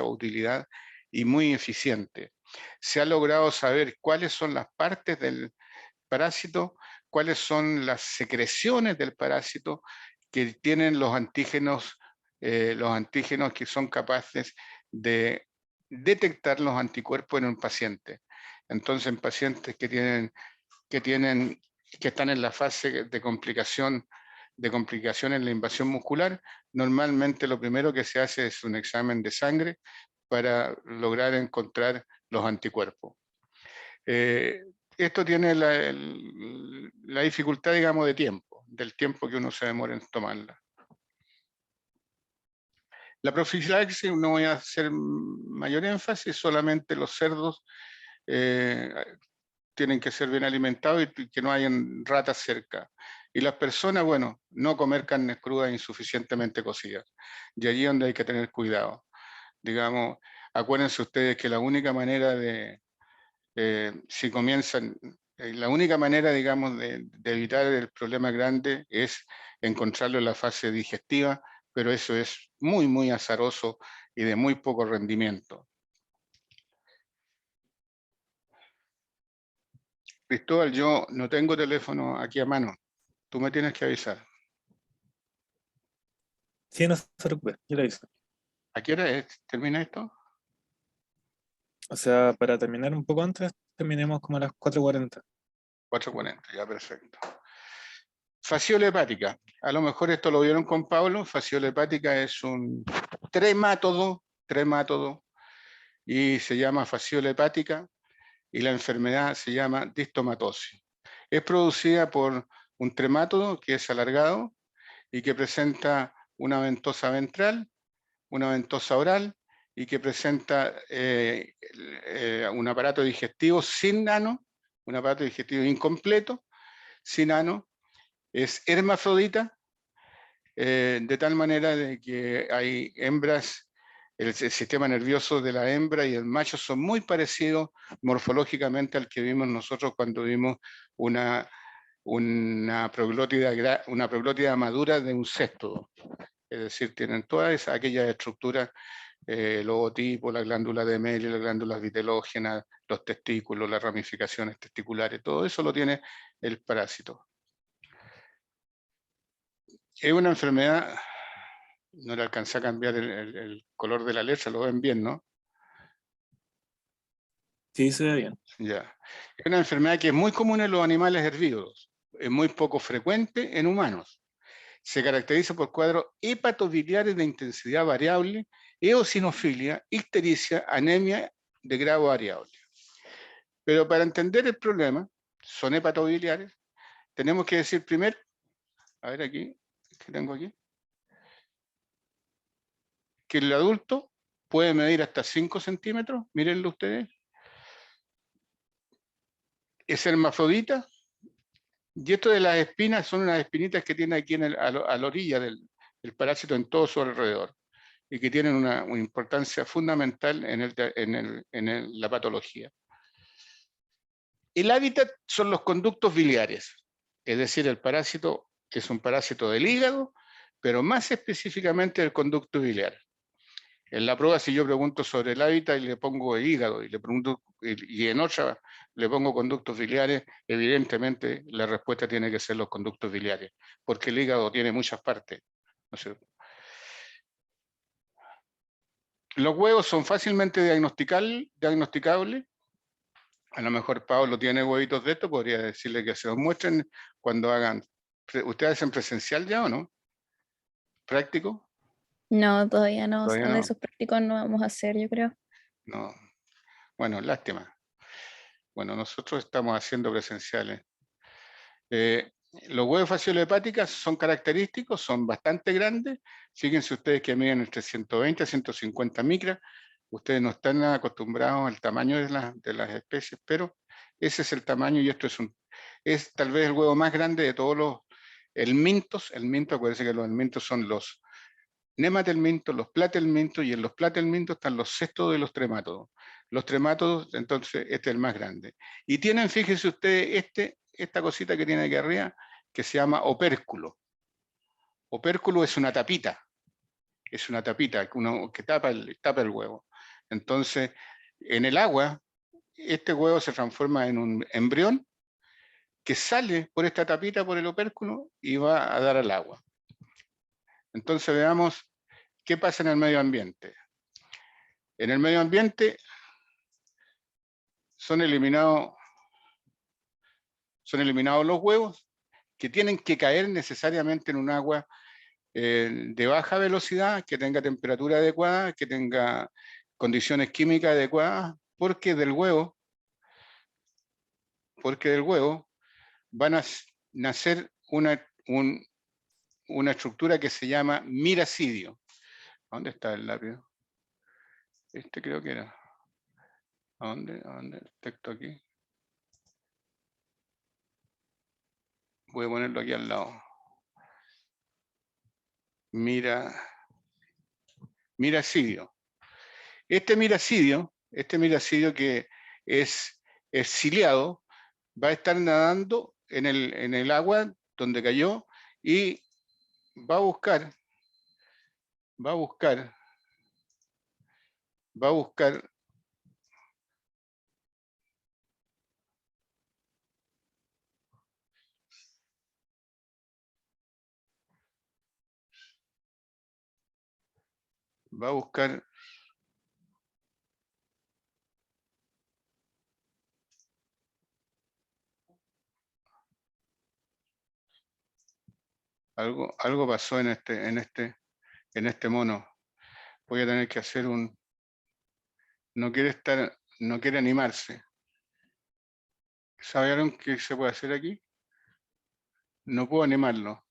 utilidad y muy eficientes. Se ha logrado saber cuáles son las partes del parásito, cuáles son las secreciones del parásito que tienen los antígenos que son capaces de detectar los anticuerpos en un paciente. Entonces, en pacientes que están en la fase de complicación en la invasión muscular, normalmente lo primero que se hace es un examen de sangre para lograr encontrar los anticuerpos. Esto tiene la dificultad, digamos, del tiempo que uno se demora en tomarla. La profilaxis, no voy a hacer mayor énfasis, solamente los cerdos tienen que ser bien alimentados y que no hayan ratas cerca. Y las personas, bueno, no comer carnes crudas insuficientemente cocidas. Y allí es donde hay que tener cuidado. Digamos, acuérdense ustedes que la única manera de, si comienzan la única manera, digamos, de evitar el problema grande es encontrarlo en la fase digestiva, pero eso es muy, muy azaroso y de muy poco rendimiento. Cristóbal, yo no tengo teléfono aquí a mano. Tú me tienes que avisar. Sí, no se preocupe, yo le aviso. ¿A qué hora termina esto? O sea, para terminar un poco antes, terminemos como a las 4:40. 4:40, ya perfecto. Fasciola hepática. A lo mejor esto lo vieron con Pablo. Fasciola hepática es un tremátodo, y se llama fasciola hepática, y la enfermedad se llama distomatosis. Es producida por un tremátodo que es alargado y que presenta una ventosa ventral, una ventosa oral, y que presenta un aparato digestivo sin ano, un aparato digestivo incompleto, sin ano, es hermafrodita, de tal manera de que hay hembras, el sistema nervioso de la hembra y el macho son muy parecidos morfológicamente al que vimos nosotros cuando vimos una proglótida madura de un céstodo. Es decir, tienen todas aquellas estructuras, el ovotipo, la glándula de Meyler, las glándulas vitelógenas, los testículos, las ramificaciones testiculares, todo eso lo tiene el parásito. Es una enfermedad, no le alcancé a cambiar el color de la letra, lo ven bien, ¿no? Sí, se ve bien. Ya. Es una enfermedad que es muy común en los animales herbívoros, es muy poco frecuente en humanos. Se caracteriza por cuadros hepatobiliares de intensidad variable, eosinofilia, ictericia, anemia de grado variable. Pero para entender el problema, son hepatobiliares, tenemos que decir primero, a ver aquí, ¿qué tengo aquí? Que el adulto puede medir hasta 5 centímetros, mírenlo ustedes, es hermafrodita, y esto de las espinas son unas espinitas que tiene aquí a la orilla del parásito en todo su alrededor, y que tienen una importancia fundamental en la patología. El hábitat son los conductos biliares, es decir, el parásito es un parásito del hígado, pero más específicamente del conducto biliar. En la prueba, si yo pregunto sobre el hábitat y le pongo el hígado, y en otra le pongo conductos biliares, evidentemente la respuesta tiene que ser los conductos biliares, porque el hígado tiene muchas partes, ¿no es cierto? Los huevos son fácilmente diagnosticables. A lo mejor Pablo tiene huevitos de esto, podría decirle que se los muestren cuando hagan. ¿Ustedes hacen presencial ya o no? ¿Práctico? No, todavía no. O Todavía sea, de no. esos prácticos no vamos a hacer, yo creo. No. Bueno, lástima. Bueno, nosotros estamos haciendo presenciales. Los huevos fasciolopáticas son característicos, son bastante grandes. Fíjense ustedes que miden entre 120 a 150 micras. Ustedes no están acostumbrados al tamaño de las especies, pero ese es el tamaño, y esto es tal vez el huevo más grande de todos los helmintos. Acuérdense que los helmintos son los nematelmintos, los platelmintos, y en los platelmintos están los cestos de los tremátodos. Los tremátodos, entonces, este es el más grande. Y tienen, fíjense ustedes, esta cosita que tiene aquí arriba, que se llama opérculo. Opérculo es una tapita que tapa el huevo. Entonces, en el agua, este huevo se transforma en un embrión que sale por esta tapita, por el opérculo, y va a dar al agua. Entonces veamos qué pasa en el medio ambiente. En el medio ambiente son eliminados los huevos, que tienen que caer necesariamente en un agua de baja velocidad, que tenga temperatura adecuada, que tenga condiciones químicas adecuadas, porque del huevo van a nacer una estructura que se llama miracidio. ¿Dónde está el lápiz? Este creo que era. ¿A dónde el texto aquí? Voy a ponerlo aquí al lado. Miracidio. Este miracidio que es ciliado, va a estar nadando en el agua donde cayó y va a buscar, va a buscar, va a buscar va a buscar algo pasó en este mono. Voy a tener que hacer un, no quiere animarse. ¿Sabieron qué se puede hacer aquí? No puedo animarlo.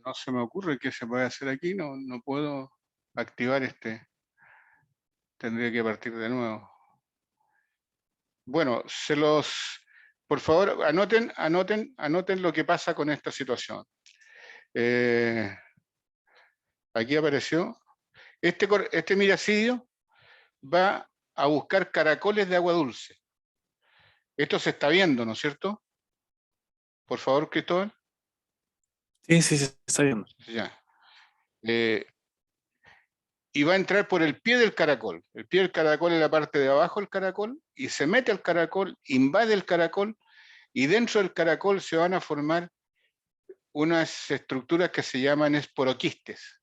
No se me ocurre qué se puede hacer aquí, no puedo activar tendría que partir de nuevo. Bueno, por favor, anoten lo que pasa con esta situación. Aquí apareció, este miracidio va a buscar caracoles de agua dulce. Esto se está viendo, ¿no es cierto? Por favor, Cristóbal. Sí, está viendo. Ya. Y va a entrar por el pie del caracol. El pie del caracol es la parte de abajo del caracol, y se mete al caracol, invade el caracol, y dentro del caracol se van a formar unas estructuras que se llaman esporoquistes.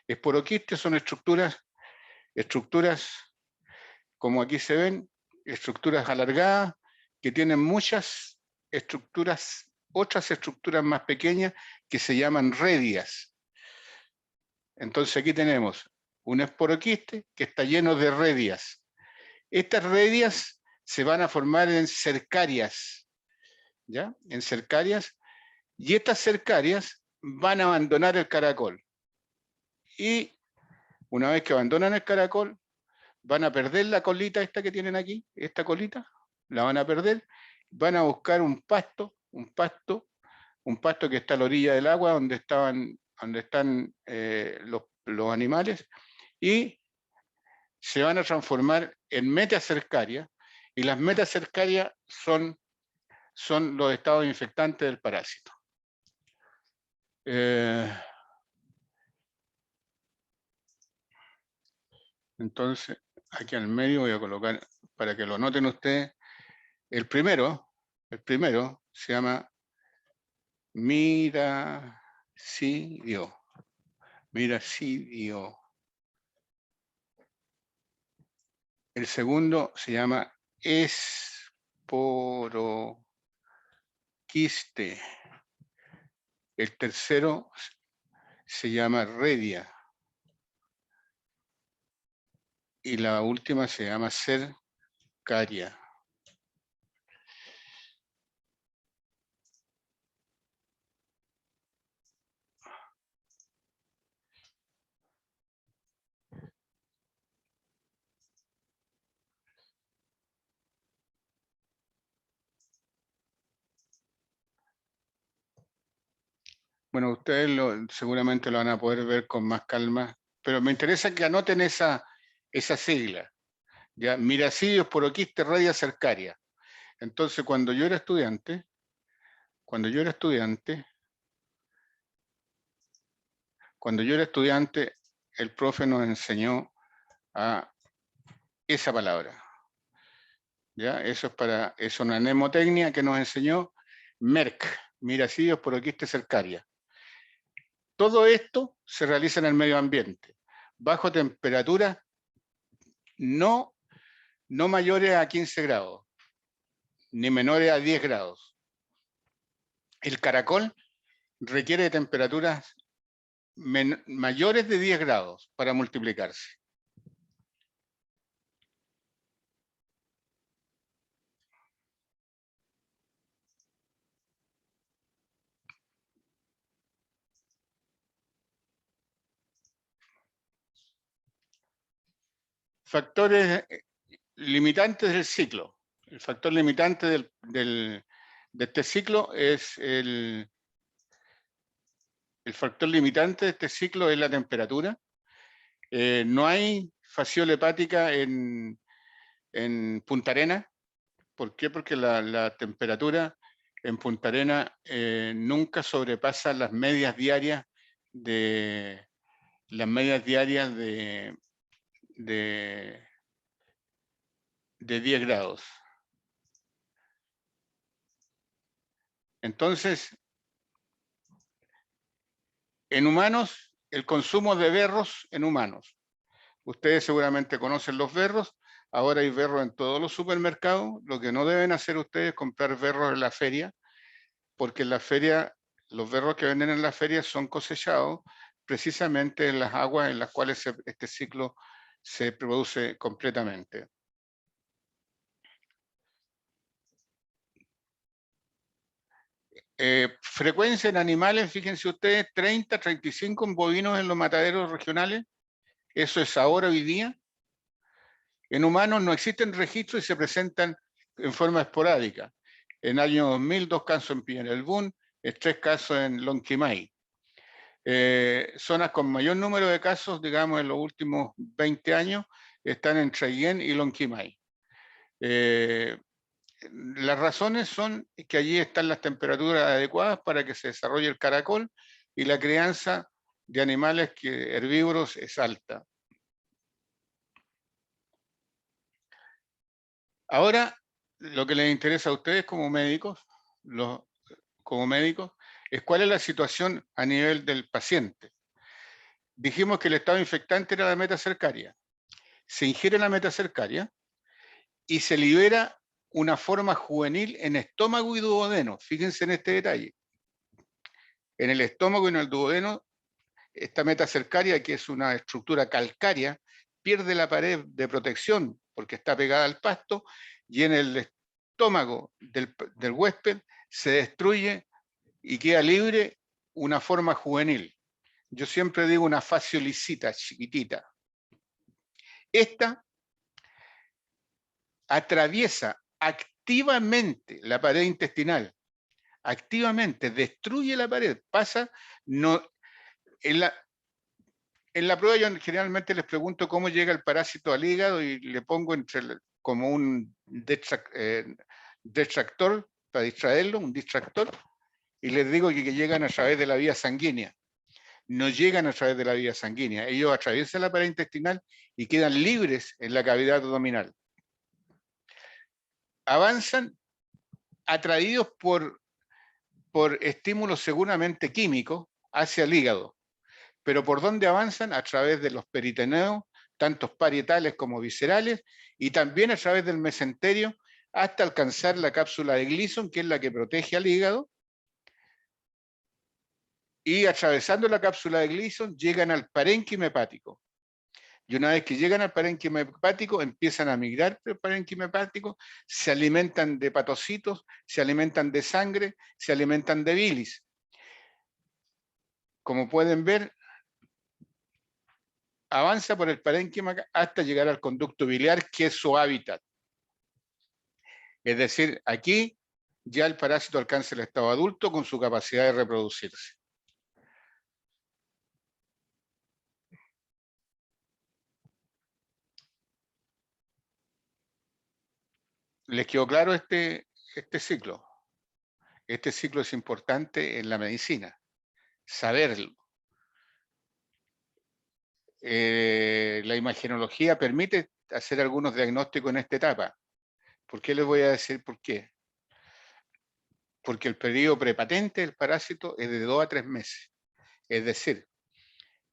Esporoquistes son estructuras, como aquí se ven, estructuras alargadas, que tienen muchas estructuras, otras estructuras más pequeñas, que se llaman redias. Entonces aquí tenemos un esporoquiste que está lleno de redias. Estas redias se van a formar en cercarias, ¿ya? En cercarias, y estas cercarias van a abandonar el caracol. Y una vez que abandonan el caracol, van a perder la colita esta que tienen aquí, esta colita, la van a perder, van a buscar un pasto que está a la orilla del agua, donde están los animales, y se van a transformar en metacercarias, y las metacercarias son los estados infectantes del parásito. Entonces, aquí al medio voy a colocar, para que lo noten ustedes, el primero se llama miracidio. Miracidio. El segundo se llama esporoquiste. El tercero se llama redia. Y la última se llama cercaria. Bueno, ustedes seguramente lo van a poder ver con más calma, pero me interesa que anoten esa sigla. ¿Ya? Miracidio, esporoquiste, redia, cercaria. Entonces, cuando yo era estudiante, el profe nos enseñó a esa palabra. ¿Ya? Eso es una mnemotecnia que nos enseñó Merck, miracidio, esporoquiste, cercaria. Todo esto se realiza en el medio ambiente, bajo temperaturas no mayores a 15 grados, ni menores a 10 grados. El caracol requiere de temperaturas mayores de 10 grados para multiplicarse. factores limitantes del ciclo. El factor limitante de este ciclo es el factor limitante de este ciclo es la temperatura. No hay fasciole hepática en Punta Arenas. ¿Por qué? Porque la temperatura en Punta Arenas nunca sobrepasa las medias diarias de 10 grados. Entonces, en humanos, el consumo de berros en humanos. Ustedes seguramente conocen los berros. Ahora hay berros en todos los supermercados. Lo que no deben hacer ustedes es comprar berros en la feria, porque en la feria, los berros que venden en la feria son cosechados precisamente en las aguas en las cuales este ciclo se produce completamente. Frecuencia en animales, fíjense ustedes, 30, 35 en bovinos en los mataderos regionales. Eso es ahora, hoy día. En humanos no existen registros y se presentan en forma esporádica. En el año 2000, 2 casos en Piñarelbún, 3 casos en Lonquimay. Zonas con mayor número de casos, digamos, en los últimos 20 años, están en Traiguén y Lonquimay. Las razones son que allí están las temperaturas adecuadas para que se desarrolle el caracol y la crianza de animales herbívoros es alta. Ahora, lo que les interesa a ustedes como médicos, es cuál es la situación a nivel del paciente. Dijimos que el estado infectante era la metacercaria. Se ingiere la metacercaria y se libera una forma juvenil en estómago y duodeno. Fíjense en este detalle. En el estómago y en el duodeno, esta metacercaria, que es una estructura calcárea, pierde la pared de protección porque está pegada al pasto, y en el estómago del huésped se destruye y queda libre una forma juvenil. Yo siempre digo una fasciolicita chiquitita. Esta atraviesa activamente la pared intestinal, activamente destruye la pared, pasa, no, en la prueba yo generalmente les pregunto cómo llega el parásito al hígado y le pongo como un distractor para distraerlo, un distractor, y les digo que llegan a través de la vía sanguínea. No llegan a través de la vía sanguínea, ellos atraviesan la pared intestinal y quedan libres en la cavidad abdominal. Avanzan atraídos por estímulos seguramente químicos hacia el hígado. Pero ¿por dónde avanzan? A través de los peritoneos, tantos parietales como viscerales, y también a través del mesenterio, hasta alcanzar la cápsula de Gleason, que es la que protege al hígado. Y atravesando la cápsula de Gleason, llegan al parénquima hepático. Y una vez que llegan al parénquima hepático, empiezan a migrar por el parénquima hepático, se alimentan de hepatocitos, se alimentan de sangre, se alimentan de bilis. Como pueden ver, avanza por el parénquima hasta llegar al conducto biliar, que es su hábitat. Es decir, aquí ya el parásito alcanza el estado adulto con su capacidad de reproducirse. ¿Les quedó claro este ciclo? Este ciclo es importante en la medicina, saberlo. La imagenología permite hacer algunos diagnósticos en esta etapa. ¿Por qué les voy a decir por qué? Porque el periodo prepatente del parásito es de 2 a 3 meses. Es decir,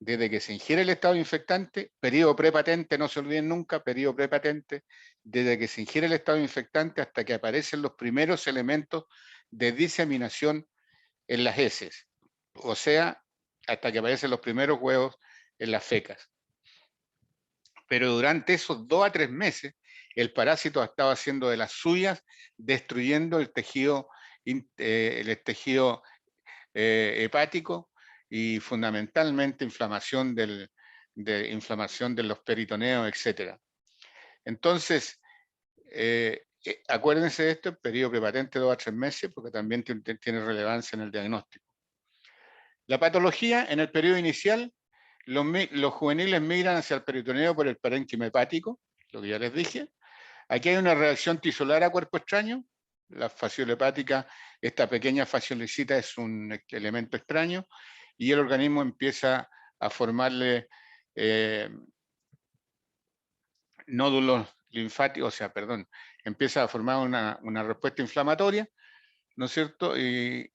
desde que se ingiere el estado infectante, periodo prepatente, no se olviden nunca, periodo prepatente, desde que se ingiere el estado infectante hasta que aparecen los primeros elementos de diseminación en las heces, o sea, hasta que aparecen los primeros huevos en las fecas. Pero durante esos 2 a 3 meses, el parásito ha estado haciendo de las suyas, destruyendo el tejido hepático y fundamentalmente inflamación de los peritoneos, etc. Entonces, acuérdense de esto, el periodo prepatente 2 a 3 meses, porque también tiene relevancia en el diagnóstico. La patología, en el periodo inicial, los juveniles migran hacia el peritoneo por el parénquima hepático, lo que ya les dije. Aquí hay una reacción tisular a cuerpo extraño. La fasciola hepática, esta pequeña fasciolicita es un elemento extraño, y el organismo empieza a formarle nódulos linfáticos, empieza a formar una respuesta inflamatoria, ¿no es cierto? Y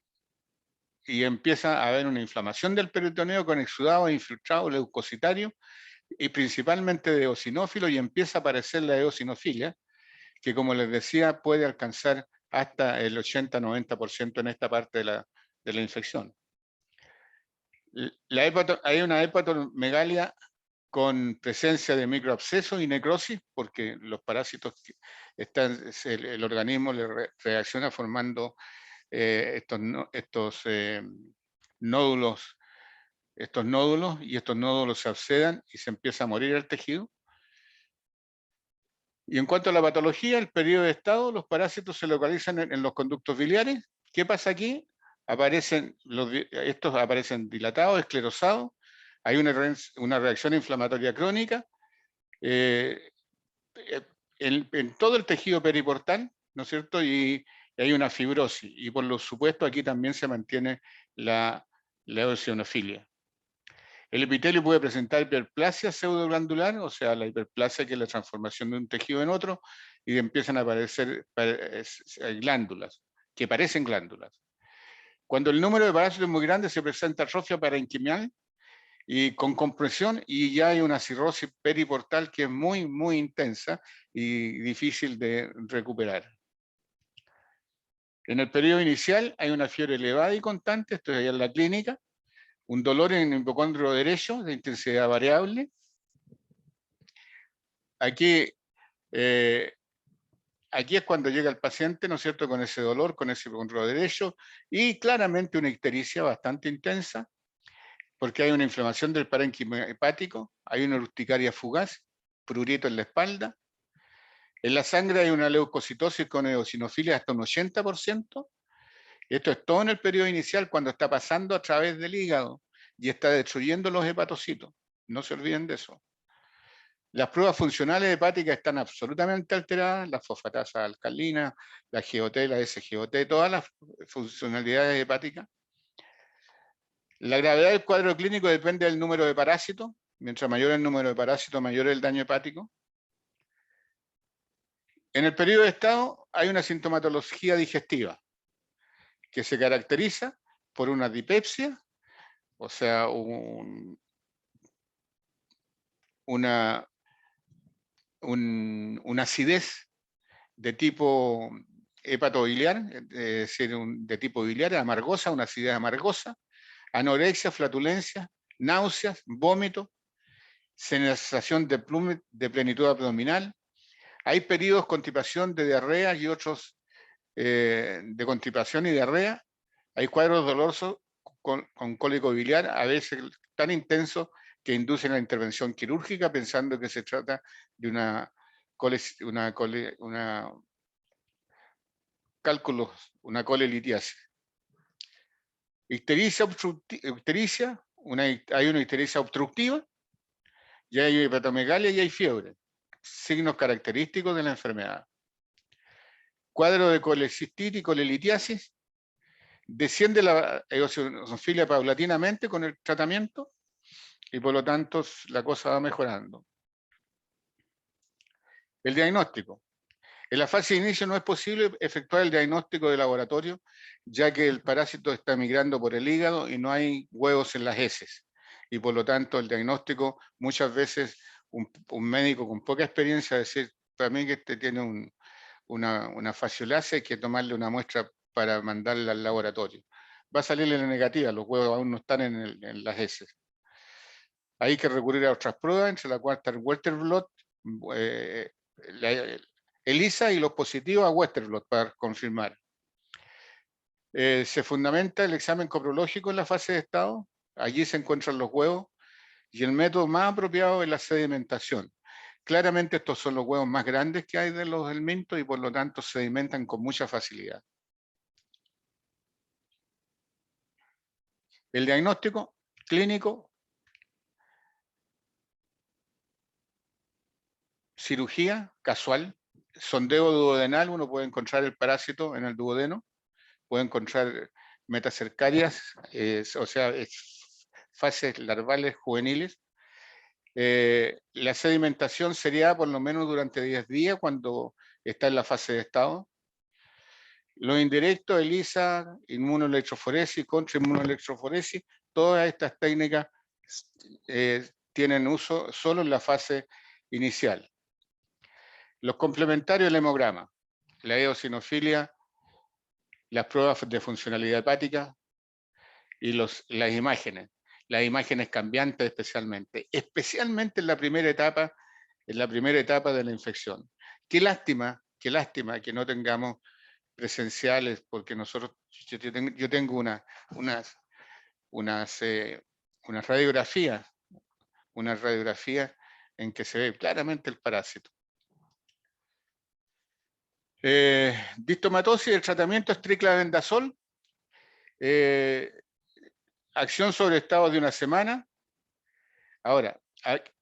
empieza a haber una inflamación del peritoneo con exudado infiltrado leucocitario y principalmente de eosinófilo, y empieza a aparecer la eosinofilia, que como les decía puede alcanzar hasta el 80-90% en esta parte de la infección. Hay una hepatomegalia con presencia de microabscesos y necrosis, porque los parásitos el organismo le reacciona formando estos nódulos, y estos nódulos se abscedan y se empieza a morir el tejido. Y en cuanto a la patología, el periodo de estado, los parásitos se localizan en los conductos biliares. ¿Qué pasa aquí? Estos aparecen dilatados, esclerosados. Hay una reacción inflamatoria crónica en todo el tejido periportal, ¿no es cierto? Y hay una fibrosis. Y por lo supuesto aquí también se mantiene la eosinofilia. El epitelio puede presentar hiperplasia pseudoglandular, o sea, la hiperplasia, que es la transformación de un tejido en otro, y empiezan a aparecer glándulas, que parecen glándulas. Cuando el número de parásitos es muy grande, se presenta atrofia parenquimial y con compresión, y ya hay una cirrosis periportal que es muy, muy intensa y difícil de recuperar. En el periodo inicial hay una fiebre elevada y constante, esto es allá en la clínica, un dolor en el hipocondrio derecho de intensidad variable. Aquí es cuando llega el paciente, ¿no es cierto?, con ese dolor, con ese hipocondrio derecho, y claramente una ictericia bastante intensa, porque hay una inflamación del parénquima hepático, hay una urticaria fugaz, prurito en la espalda. En la sangre hay una leucocitosis con eosinofilia hasta un 80%. Esto es todo en el periodo inicial, cuando está pasando a través del hígado y está destruyendo los hepatocitos. No se olviden de eso. Las pruebas funcionales hepáticas están absolutamente alteradas, la fosfatasa alcalina, la GOT, la SGOT, todas las funcionalidades hepáticas. La gravedad del cuadro clínico depende del número de parásitos. Mientras mayor el número de parásitos, mayor el daño hepático. En el periodo de estado hay una sintomatología digestiva que se caracteriza por una dipepsia, o sea, una acidez de tipo hepatobiliar, es decir, de tipo biliar, amargosa, una acidez amargosa, anorexia, flatulencia, náuseas, vómito, sensación de plenitud abdominal. Hay periodos de constipación de diarrea y otros de constipación y diarrea. Hay cuadros dolorosos con cólico biliar, a veces tan intensos que inducen la intervención quirúrgica, pensando que se trata de una colelitiasis. Ictericia, hay una ictericia obstructiva, y hay hepatomegalia y hay fiebre, signos característicos de la enfermedad. Cuadro de colecistitis y colelitiasis, desciende la eosinofilia paulatinamente con el tratamiento y por lo tanto la cosa va mejorando. El diagnóstico. En la fase de inicio no es posible efectuar el diagnóstico de laboratorio, ya que el parásito está migrando por el hígado y no hay huevos en las heces. Y por lo tanto el diagnóstico, muchas veces un médico con poca experiencia decir, para mí que este tiene una fasciolacia, hay que tomarle una muestra para mandarla al laboratorio. Va a salirle la negativa, los huevos aún no están en las heces. Hay que recurrir a otras pruebas, entre la cual está el Western-blot, ELISA y los positivos a Western-blot para confirmar. Se fundamenta el examen coprológico en la fase de estado, allí se encuentran los huevos, y el método más apropiado es la sedimentación, Claramente estos son los huevos más grandes que hay de los helmintos y por lo tanto se sedimentan con mucha facilidad. El diagnóstico clínico, cirugía casual, sondeo duodenal, uno puede encontrar el parásito en el duodeno, puede encontrar metacercarias, o sea, fases larvales juveniles. La sedimentación sería por lo menos durante 10 días cuando está en la fase de estado. Lo indirecto, ELISA, inmunoelectroforesis, contrainmunoelectroforesis, todas estas técnicas tienen uso solo en la fase inicial. Los complementarios del hemograma, la eosinofilia, las pruebas de funcionalidad hepática y las imágenes cambiantes especialmente en la primera etapa de la infección. Qué lástima que no tengamos presenciales, porque yo tengo unas radiografías en que se ve claramente el parásito. Distomatosis, el tratamiento es triclavendazol, acción sobre estado de una semana. Ahora,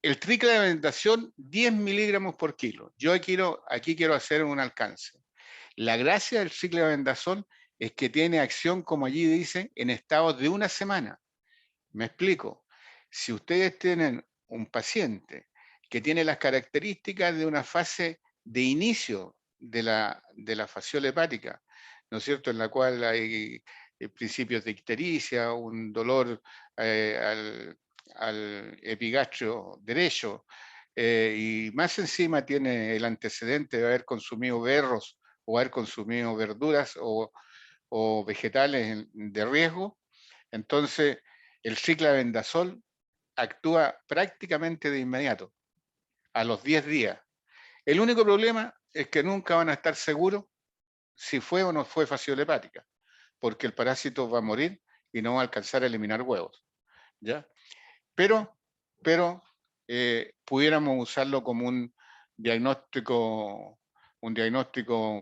el triclavendazol 10 miligramos por kilo. Yo aquí quiero hacer un alcance. La gracia del triclavendazol es que tiene acción, como allí dice, en estados de una semana. Me explico. Si ustedes tienen un paciente que tiene las características de una fase de inicio de la fasciola hepática, ¿no es cierto?, en la cual hay principios de ictericia, un dolor al epigastrio derecho, y más encima tiene el antecedente de haber consumido berros o haber consumido verduras o vegetales de riesgo, entonces el triclavendazol actúa prácticamente de inmediato, a los 10 días. El único problema es que nunca van a estar seguros si fue o no fue fasciola hepática, porque el parásito va a morir y no va a alcanzar a eliminar huevos, ¿ya? Pero pudiéramos usarlo como un diagnóstico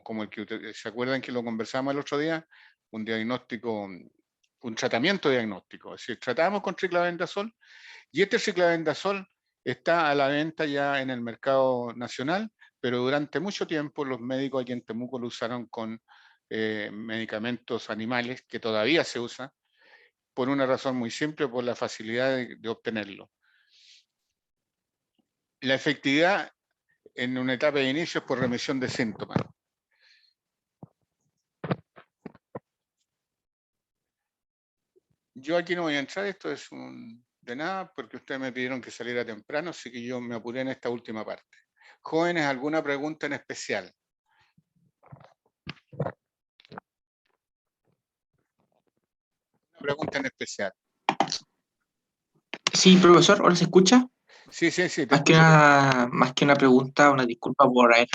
como el que ¿se acuerdan que lo conversamos el otro día? Un diagnóstico, un tratamiento diagnóstico. Es decir, tratamos con triclavendazol y este triclavendazol está a la venta ya en el mercado nacional, pero durante mucho tiempo los médicos aquí en Temuco lo usaron con medicamentos animales, que todavía se usa, por una razón muy simple, por la facilidad de obtenerlo. La efectividad en una etapa de inicio es por remisión de síntomas. Yo aquí no voy a entrar, esto es de nada, porque ustedes me pidieron que saliera temprano, así que yo me apuré en esta última parte. Jóvenes, ¿alguna pregunta en especial? Una pregunta en especial. Sí, profesor, ¿ahora se escucha? Sí, te Más que escucho. más que una pregunta, una disculpa por haber